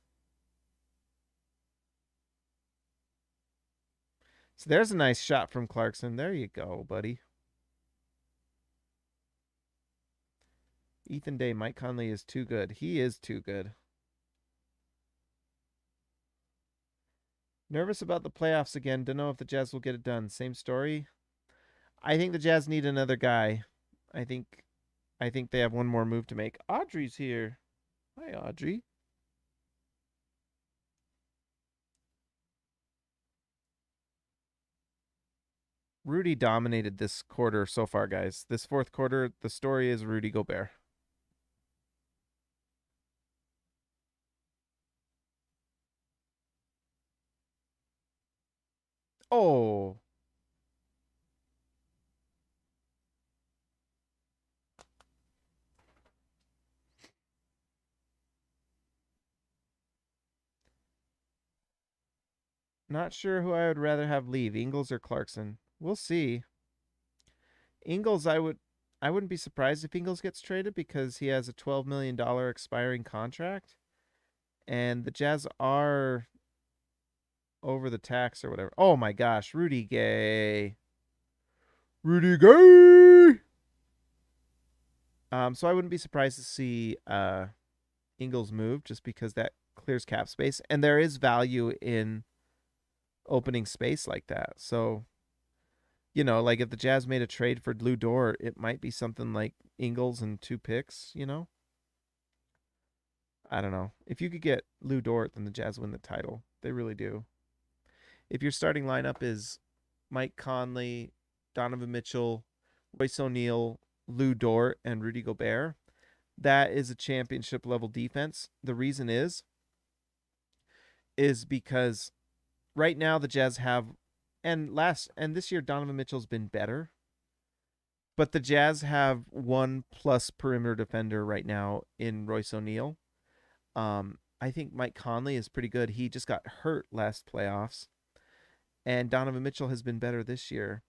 Speaker 3: So there's a nice shot from Clarkson. There you go, buddy. Ethan Day, Mike Conley is too good. He is too good. Nervous about the playoffs again. Don't know if the Jazz will get it done. Same story. I think the Jazz need another guy. I think they have one more move to make. Audrey's here. Hi, Audrey. Rudy dominated this quarter so far, guys. This fourth quarter, the story is Rudy Gobert. Oh. Not sure who I would rather have leave, Ingles or Clarkson. We'll see. Ingles, I wouldn't be surprised if Ingles gets traded because he has a $12 million expiring contract. And the Jazz are over the tax or whatever. Oh my gosh, Rudy Gay. Rudy Gay. So I wouldn't be surprised to see Ingles move just because that clears cap space. And there is value in opening space like that. So, like if the Jazz made a trade for Lou Dort, it might be something like Ingles and 2 picks, I don't know. If you could get Lou Dort, then the Jazz win the title. They really do. If your starting lineup is Mike Conley, Donovan Mitchell, Royce O'Neal, Lou Dort, and Rudy Gobert, that is a championship level defense. The reason is because right now the Jazz have, and this year Donovan Mitchell's been better, but the Jazz have 1+ perimeter defender right now in Royce O'Neal. I think Mike Conley is pretty good. He just got hurt last playoffs, and Donovan Mitchell has been better this year.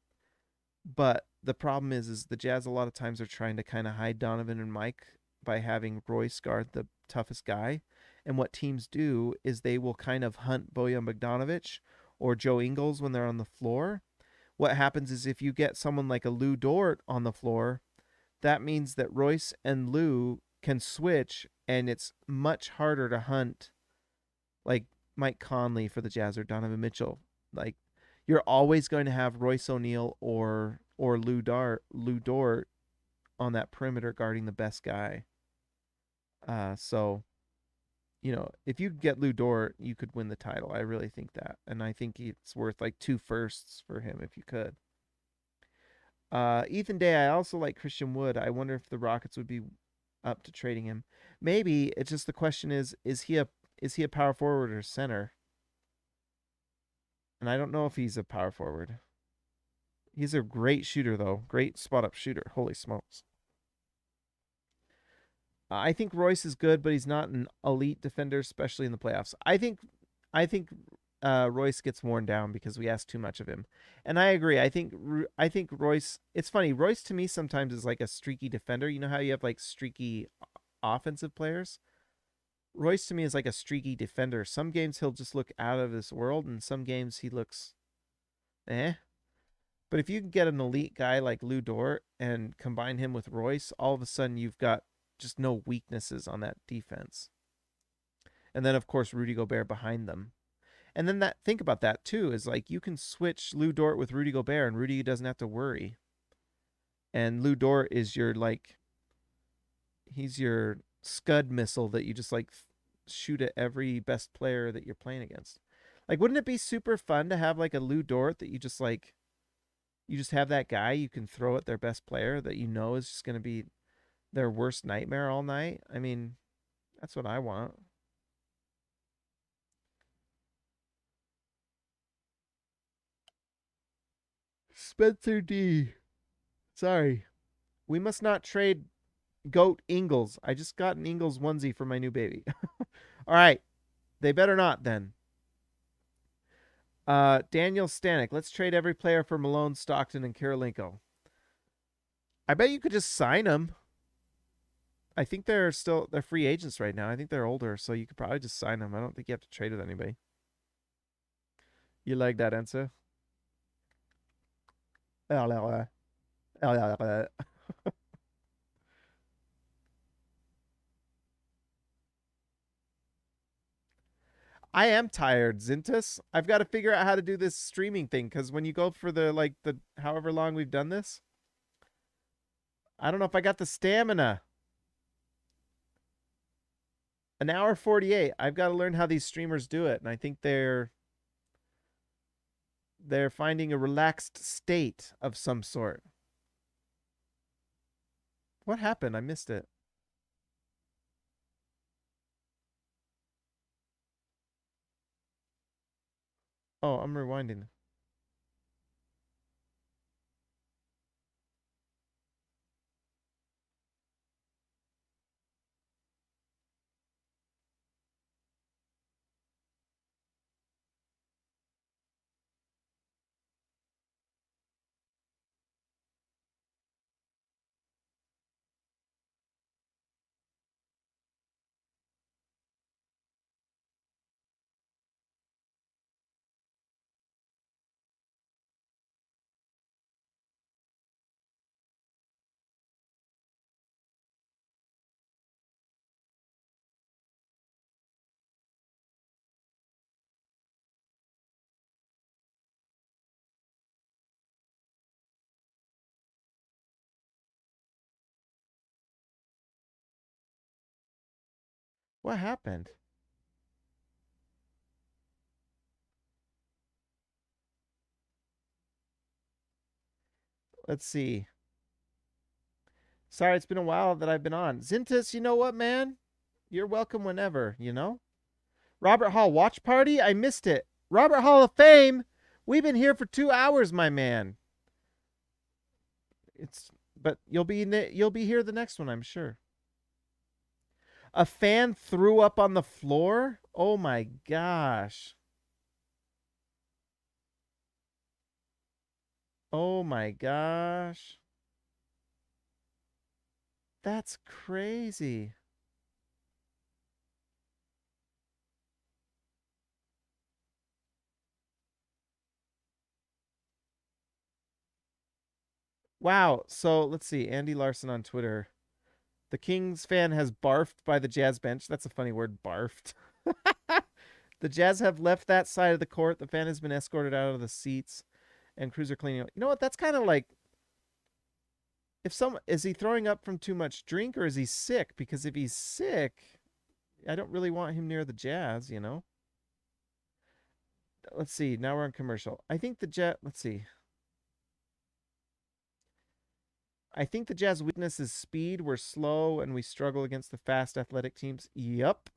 Speaker 3: But the problem is the Jazz a lot of times are trying to kind of hide Donovan and Mike by having Royce guard the toughest guy. And what teams do is they will kind of hunt Bojan Bogdanovic or Joe Ingles when they're on the floor. What happens is if you get someone like a Lou Dort on the floor, that means that Royce and Lou can switch, and it's much harder to hunt like Mike Conley for the Jazz or Donovan Mitchell. Like, you're always going to have Royce O'Neal or Lou Dort on that perimeter guarding the best guy. So, if you get Lou Dort, you could win the title. I really think that. And I think it's worth like 2 firsts for him if you could. Ethan Day, I also like Christian Wood. I wonder if the Rockets would be up to trading him. Maybe. It's just the question is he a power forward or center? And I don't know if he's a power forward. He's a great shooter though. Great spot up shooter. Holy smokes. I think Royce is good, but he's not an elite defender, especially in the playoffs. I think Royce gets worn down because we ask too much of him, and I agree. I think Royce. It's funny. Royce to me sometimes is like a streaky defender. You know how you have like streaky offensive players. Royce to me is like a streaky defender. Some games he'll just look out of this world, and some games he looks, eh. But if you can get an elite guy like Lou Dort and combine him with Royce, all of a sudden you've got just no weaknesses on that defense. And then of course Rudy Gobert behind them. And then think about that too, is like you can switch Lou Dort with Rudy Gobert and Rudy doesn't have to worry. And Lou Dort is he's your Scud missile that you just like shoot at every best player that you're playing against. Like, wouldn't it be super fun to have like a Lou Dort that you just have that guy you can throw at their best player that you know is just going to be their worst nightmare all night? I mean, that's what I want. Spencer D. Sorry. We must not trade Goat Ingles. I just got an Ingles onesie for my new baby. All right. They better not then. Daniel Stanek. Let's trade every player for Malone, Stockton, and Kirilenko. I bet you could just sign them. I think they're free agents right now. I think they're older, so you could probably just sign them. I don't think you have to trade with anybody. You like that answer? I am tired, Zintus. I've got to figure out how to do this streaming thing, because when you go for the however long we've done this, I don't know if I got the stamina. An hour 48. I've got to learn how these streamers do it, and I think they're finding a relaxed state of some sort. What happened? I missed it. Oh, I'm rewinding. What happened? Let's see. Sorry, it's been a while that I've been on. Zintus, you know what, man? You're welcome whenever, you know? Robert Hall watch party? I missed it. Robert Hall of Fame. We've been here for 2 hours, my man. But you'll be here the next one, I'm sure. A fan threw up on the floor? Oh my gosh. Oh my gosh. That's crazy. Wow. So let's see. Andy Larson on Twitter. The Kings fan has barfed by the Jazz bench. That's a funny word, barfed. The Jazz have left that side of the court. The fan has been escorted out of the seats, and crews are cleaning up. You know what? That's kind of like, is he throwing up from too much drink, or is he sick? Because if he's sick, I don't really want him near the Jazz, you know? Let's see. Now we're on commercial. I think let's see. I think the Jazz weakness is speed. We're slow and we struggle against the fast athletic teams. Yup.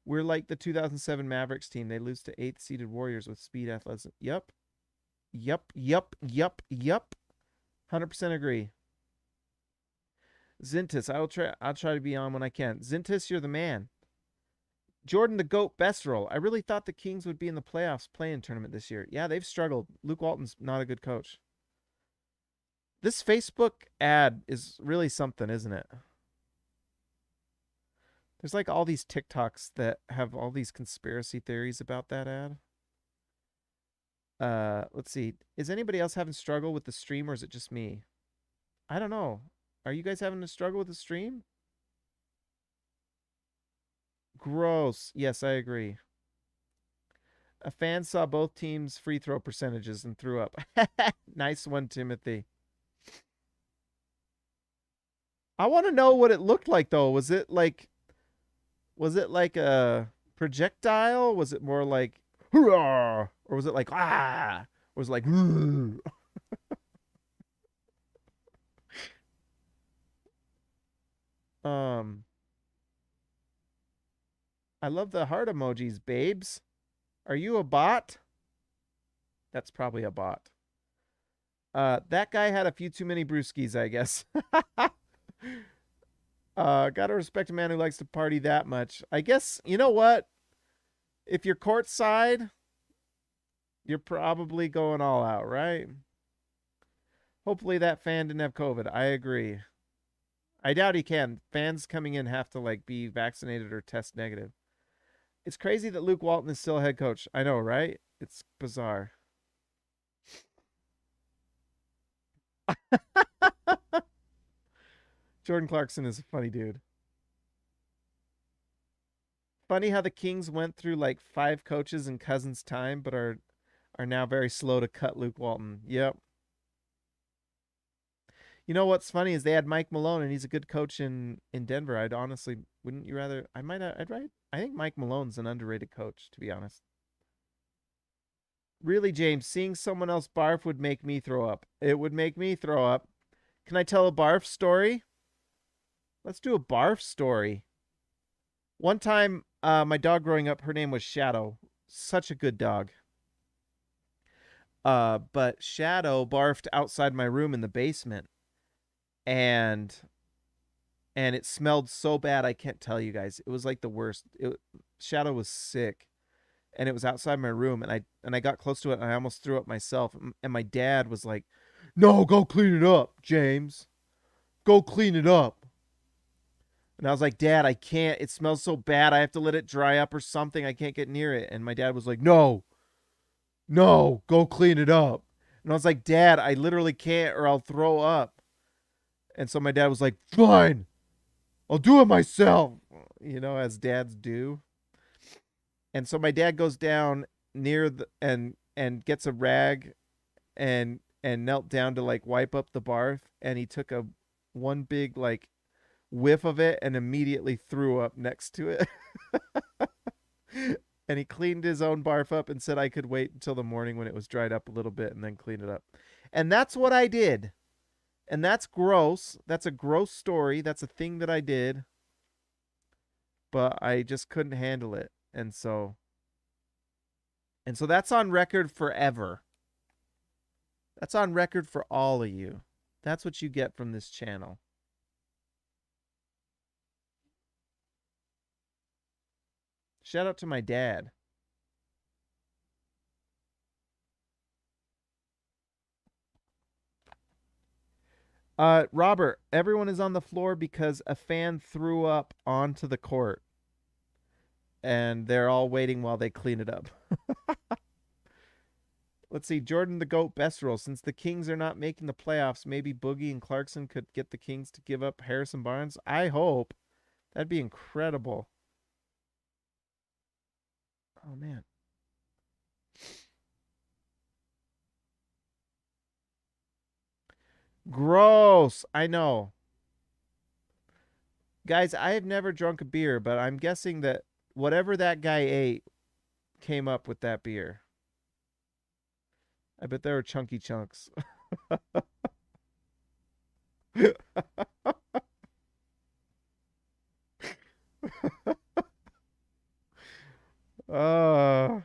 Speaker 3: We're like the 2007 Mavericks team. They lose to 8th seeded Warriors with speed athleticism. Yup. Yup. Yup. Yup. Yup. 100% agree. Zintis, I'll try to be on when I can. Zintis, you're the man. Jordan the GOAT Besterol. I really thought the Kings would be in the playoffs play-in tournament this year. Yeah, they've struggled. Luke Walton's not a good coach. This Facebook ad is really something, isn't it? There's like all these TikToks that have all these conspiracy theories about that ad. Let's see. Is anybody else having struggle with the stream, or is it just me? I don't know. Are you guys having a struggle with the stream? Gross. Yes, I agree. A fan saw both teams' free throw percentages and threw up. Nice one, Timothy. I want to know what it looked like, though. Was it like a projectile? Was it more like hurrah? Or was it like ah? Or was it like I love the heart emojis, babes. Are you a bot? That's probably a bot. That guy had a few too many brewskis, I guess. Gotta respect a man who likes to party that much. I guess, you know what? If you're courtside, you're probably going all out, right? Hopefully that fan didn't have COVID. I agree. I doubt he can. Fans coming in have to like be vaccinated or test negative. It's crazy that Luke Walton is still head coach. I know, right? It's bizarre. Jordan Clarkson is a funny dude. Funny how the Kings went through like 5 coaches in Cousins' time, but are now very slow to cut Luke Walton. Yep. You know what's funny is they had Mike Malone, and he's a good coach in Denver. I'd honestly, wouldn't you rather? I think Mike Malone's an underrated coach, to be honest. Really, James, seeing someone else barf would make me throw up. It would make me throw up. Can I tell a barf story? Let's do a barf story. One time, my dog growing up, her name was Shadow. Such a good dog. But Shadow barfed outside my room in the basement. And it smelled so bad, I can't tell you guys. It was like the worst. Shadow was sick. And it was outside my room, and I got close to it, and I almost threw up myself. And my dad was like, "No, go clean it up, James. Go clean it up." And I was like, "Dad, I can't. It smells so bad. I have to let it dry up or something. I can't get near it." And my dad was like, "No, go clean it up." And I was like, "Dad, I literally can't, or I'll throw up." And so my dad was like, "Fine, I'll do it myself." You know, as dads do. And so my dad goes down near and gets a rag and knelt down to like wipe up the barf, and he took one big like whiff of it and immediately threw up next to it. And he cleaned his own barf up and said I could wait until the morning when it was dried up a little bit and then clean it up. And that's what I did. And that's gross. That's a gross story. That's a thing that I did. But I just couldn't handle it. And so that's on record forever. That's on record for all of you. That's what you get from this channel. Shout out to my dad. Robert, everyone is on the floor because a fan threw up onto the court. And they're all waiting while they clean it up. Let's see. Jordan the GOAT Besterol. Since the Kings are not making the playoffs, maybe Boogie and Clarkson could get the Kings to give up Harrison Barnes. I hope. That'd be incredible. Oh, man. Gross. I know. Guys, I have never drunk a beer, but I'm guessing that whatever that guy ate came up with that beer. I bet there were chunky chunks. uh,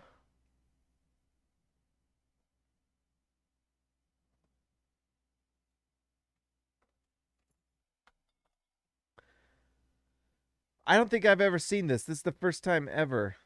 Speaker 3: I don't think I've ever seen this. This is the first time ever.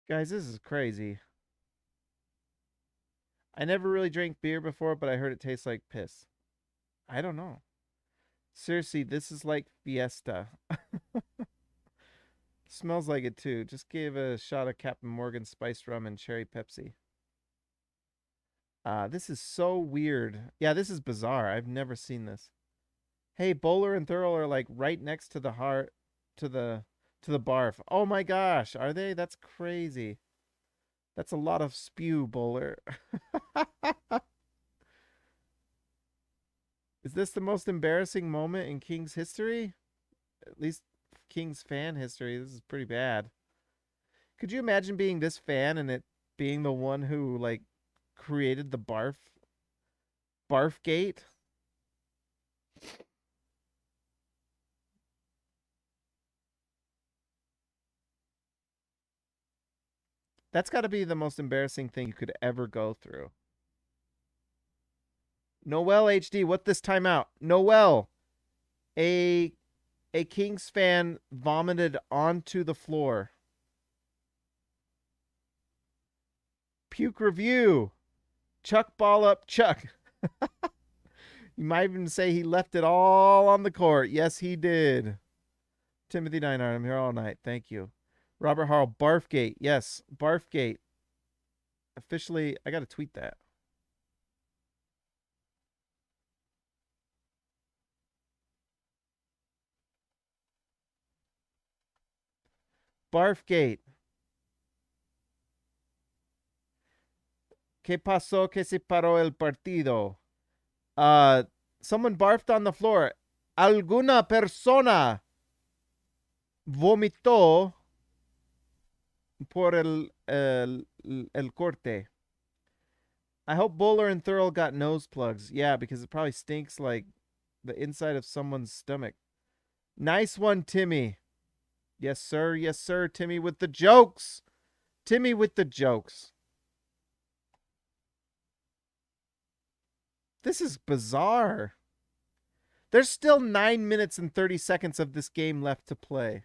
Speaker 3: Guys, this is crazy. I never really drank beer before, but I heard it tastes like piss. I don't know. Seriously, this is like Fiesta. Smells like it too. Just gave a shot of Captain Morgan spiced rum and cherry Pepsi. This is so weird. Yeah, this is bizarre. I've never seen this. Hey, Bowler and Thurl are like right next to the heart to the barf. Oh my gosh, are they? That's crazy. That's a lot of spew, Bowler. Is this the most embarrassing moment in Kings history? At least Kings fan history. This is pretty bad. Could you imagine being this fan and it being the one who like created the barf gate? That's got to be the most embarrassing thing you could ever go through. Noel HD, what this timeout? Noel, a Kings fan vomited onto the floor. Puke review. Chuck ball up, Chuck. You might even say he left it all on the court. Yes, he did. Timothy Dinard, I'm here all night. Thank you. Robert Harl, Barfgate. Yes, Barfgate. Officially, I got to tweet that. Barfgate. ¿Qué pasó que se paró el partido? Someone barfed on the floor. Alguna persona vomitó por el corte. I hope Bowler and Thurl got nose plugs. Yeah, because it probably stinks like the inside of someone's stomach. Nice one, Timmy. Yes, sir. Yes, sir. Timmy with the jokes. Timmy with the jokes. This is bizarre. There's still 9 minutes and 30 seconds of this game left to play.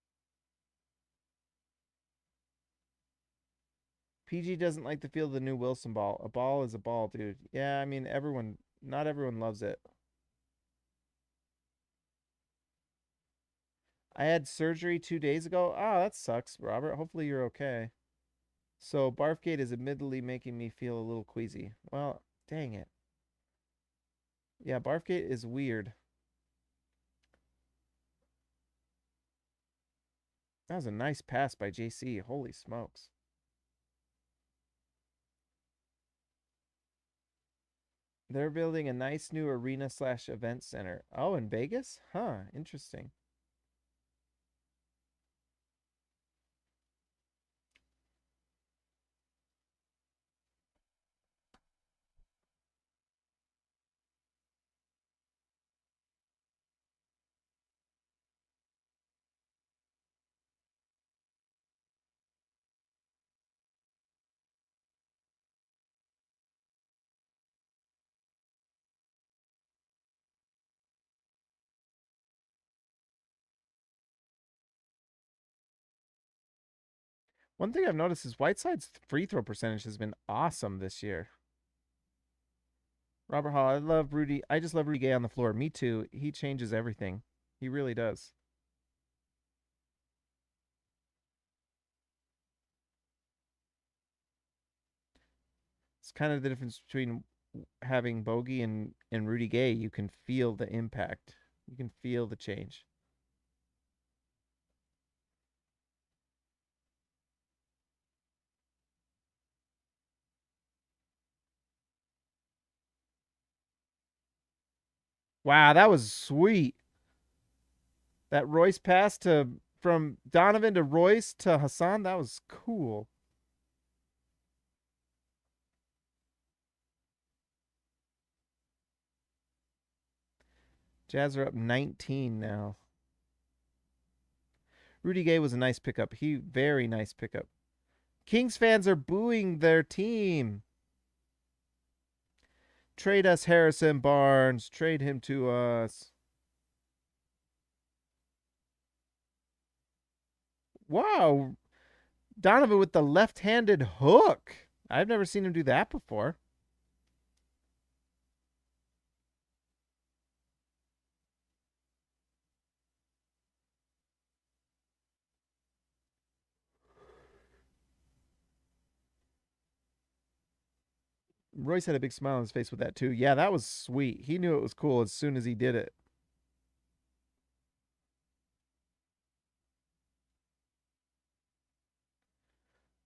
Speaker 3: PG doesn't like the feel of the new Wilson ball. A ball is a ball, dude. Yeah, I mean, not everyone loves it. I had surgery 2 days ago. Oh, that sucks, Robert. Hopefully you're okay. So Barfgate is admittedly making me feel a little queasy. Well, dang it. Yeah, Barfgate is weird. That was a nice pass by JC. Holy smokes. They're building a nice new arena/event center. Oh, in Vegas? Huh, interesting. One thing I've noticed is Whiteside's free throw percentage has been awesome this year. Robert Hall, I just love Rudy Gay on the floor. Me too. He changes everything. He really does. It's kind of the difference between having Bogey and Rudy Gay. You can feel the impact. You can feel the change. Wow, that was sweet. That Royce pass to from Donovan to Royce to Hassan, that was cool. Jazz are up 19 now. Rudy Gay was a nice pickup. Very nice pickup. Kings fans are booing their team. Trade us Harrison Barnes. Trade him to us. Wow. Donovan with the left-handed hook. I've never seen him do that before. Royce had a big smile on his face with that too. Yeah, that was sweet. He knew it was cool as soon as he did it.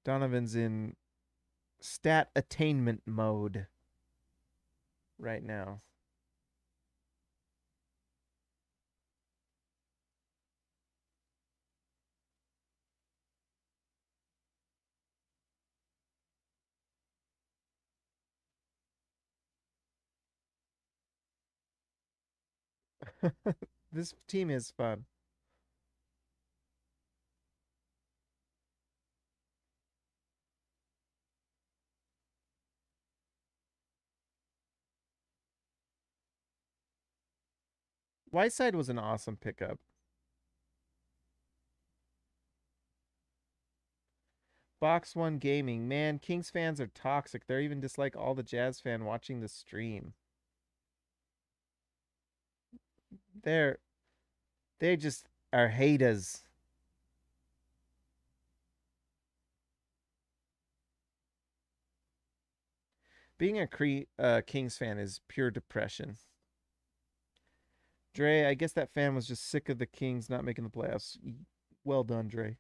Speaker 3: Donovan's in stat attainment mode right now. This team is fun. Whiteside was an awesome pickup. Box One Gaming. Man, Kings fans are toxic. They're even dislike all the Jazz fan watching the stream. They're they just are haters. Being a Kings fan is pure depression. Dre, I guess that fan was just sick of the Kings not making the playoffs. Well done, Dre.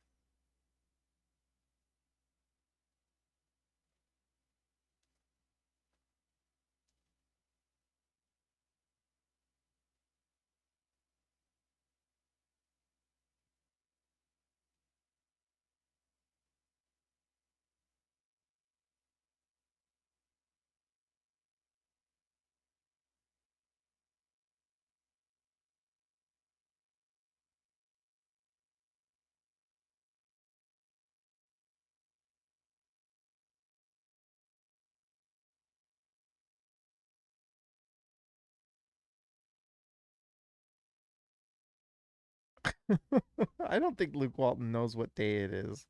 Speaker 3: I don't think Luke Walton knows what day it is.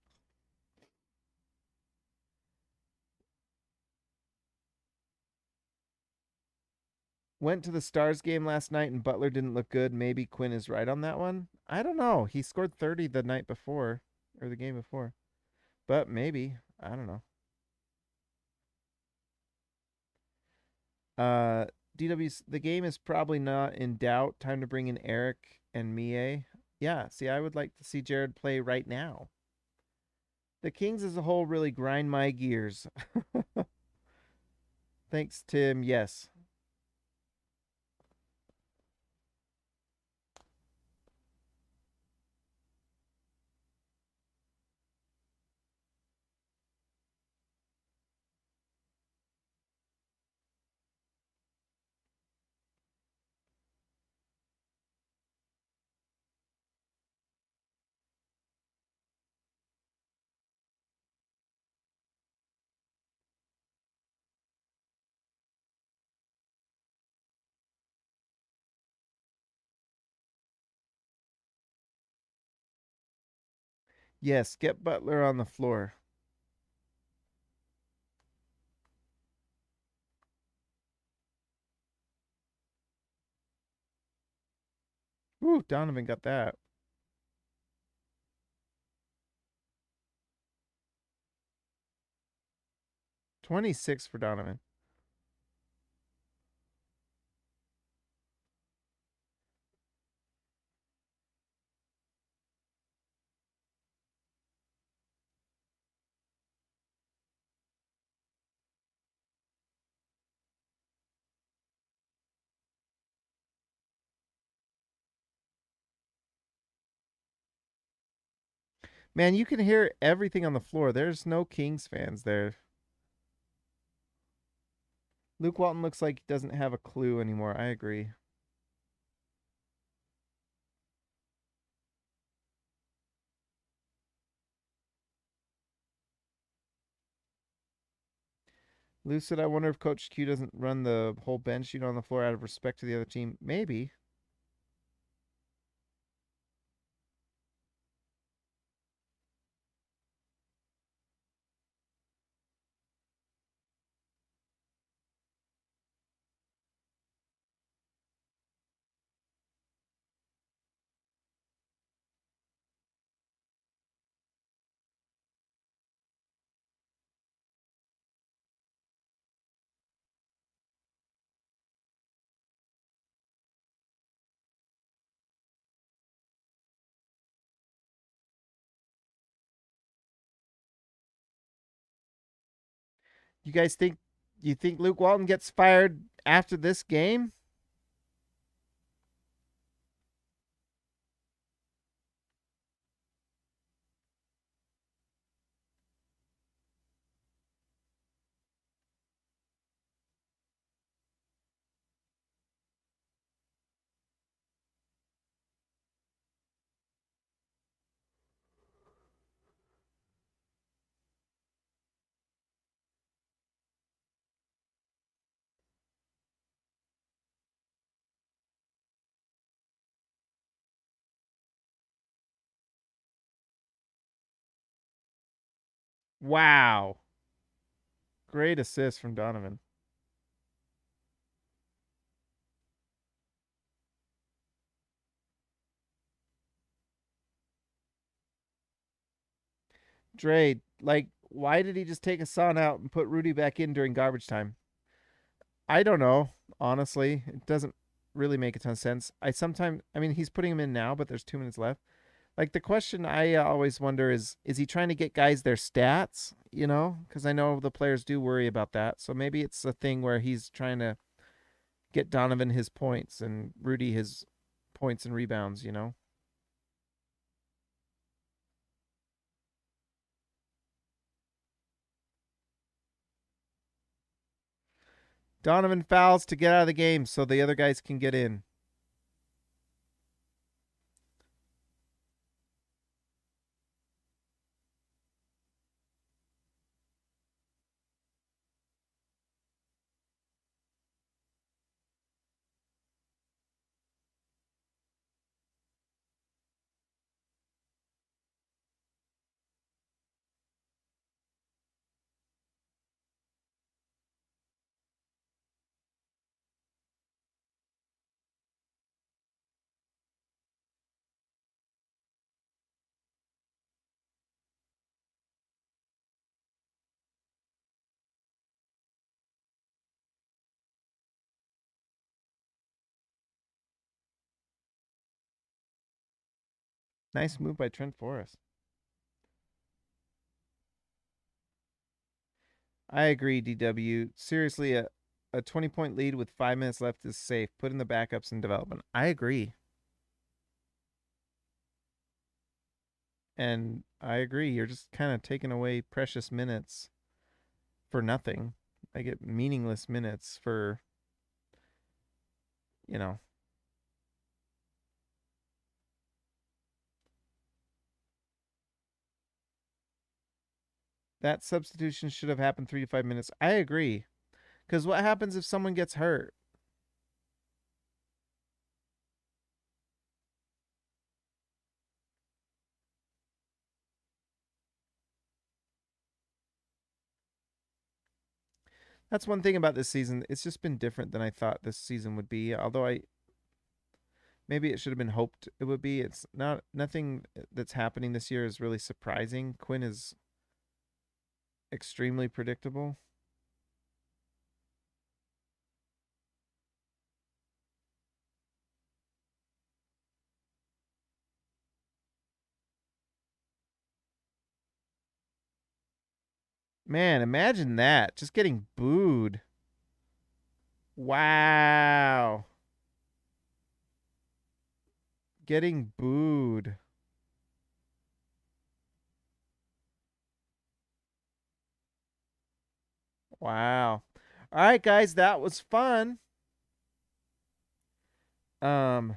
Speaker 3: went to the Stars game last night and Butler didn't look good. Maybe Quinn is right on that one. I don't know. He scored 30 the night before or the game before. But maybe. I don't know. DW's the game is probably not in doubt. Time to bring in Eric and Mie. Yeah, see, I would like to see Jared play right now. The Kings as a whole really grind my gears. Thanks, Tim. Yes. Yes, get Butler on the floor. Ooh, Donovan got that. 26 for Donovan. Man, you can hear everything on the floor. There's no Kings fans there. Luke Walton looks like he doesn't have a clue anymore. I agree. Lou said, I wonder if Coach Q doesn't run the whole bench unit on the floor out of respect to the other team. Maybe. You guys think Luke Walton gets fired after this game? Wow. Great assist from Donovan. Dre, like, why did he just take Hassan out and put Rudy back in during garbage time? I don't know, honestly. It doesn't really make a ton of sense. I mean, he's putting him in now, but there's 2 minutes left. Like, the question I always wonder is he trying to get guys their stats, you know? Because I know the players do worry about that. So maybe it's a thing where he's trying to get Donovan his points and Rudy his points and rebounds, you know? Donovan fouls to get out of the game so the other guys can get in. Nice move by Trent Forrest. I agree, DW. Seriously, a 20-point lead with 5 minutes left is safe. Put in the backups in development. I agree. And I agree. You're just kind of taking away precious minutes for nothing. I get meaningless minutes for, you know. That substitution should have happened 3 to 5 minutes. I agree. Because what happens if someone gets hurt? That's one thing about this season. It's just been different than I thought this season would be. Although maybe it should have been hoped it would be. It's not nothing that's happening this year is really surprising. Quinn is extremely predictable. Man, imagine that. Just getting booed. Wow. Getting booed. Wow. All right, guys, that was fun. I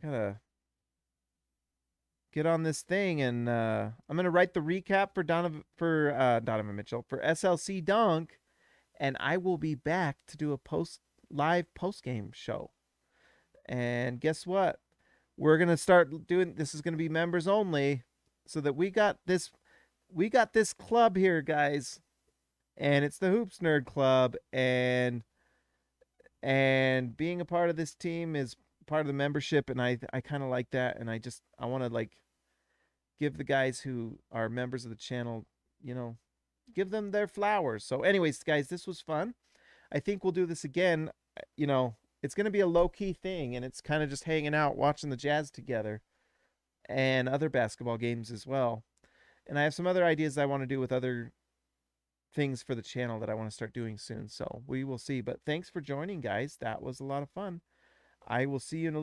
Speaker 3: gotta get on this thing, and I'm gonna write the recap for Donovan Mitchell for SLC Dunk, and I will be back to do a live post game show. And guess what? We're gonna start doing this. Is gonna be members only, so that we got this club here, guys, and it's the Hoops Nerd Club, and being a part of this team is part of the membership, and I kind of like that, and I want to like give the guys who are members of the channel, give them their flowers. So anyways, guys, this was fun. I think we'll do this again. It's going to be a low-key thing, and it's kind of just hanging out, watching the Jazz together and other basketball games as well. And I have some other ideas I want to do with other things for the channel that I want to start doing soon. So we will see. But thanks for joining, guys. That was a lot of fun. I will see you in a little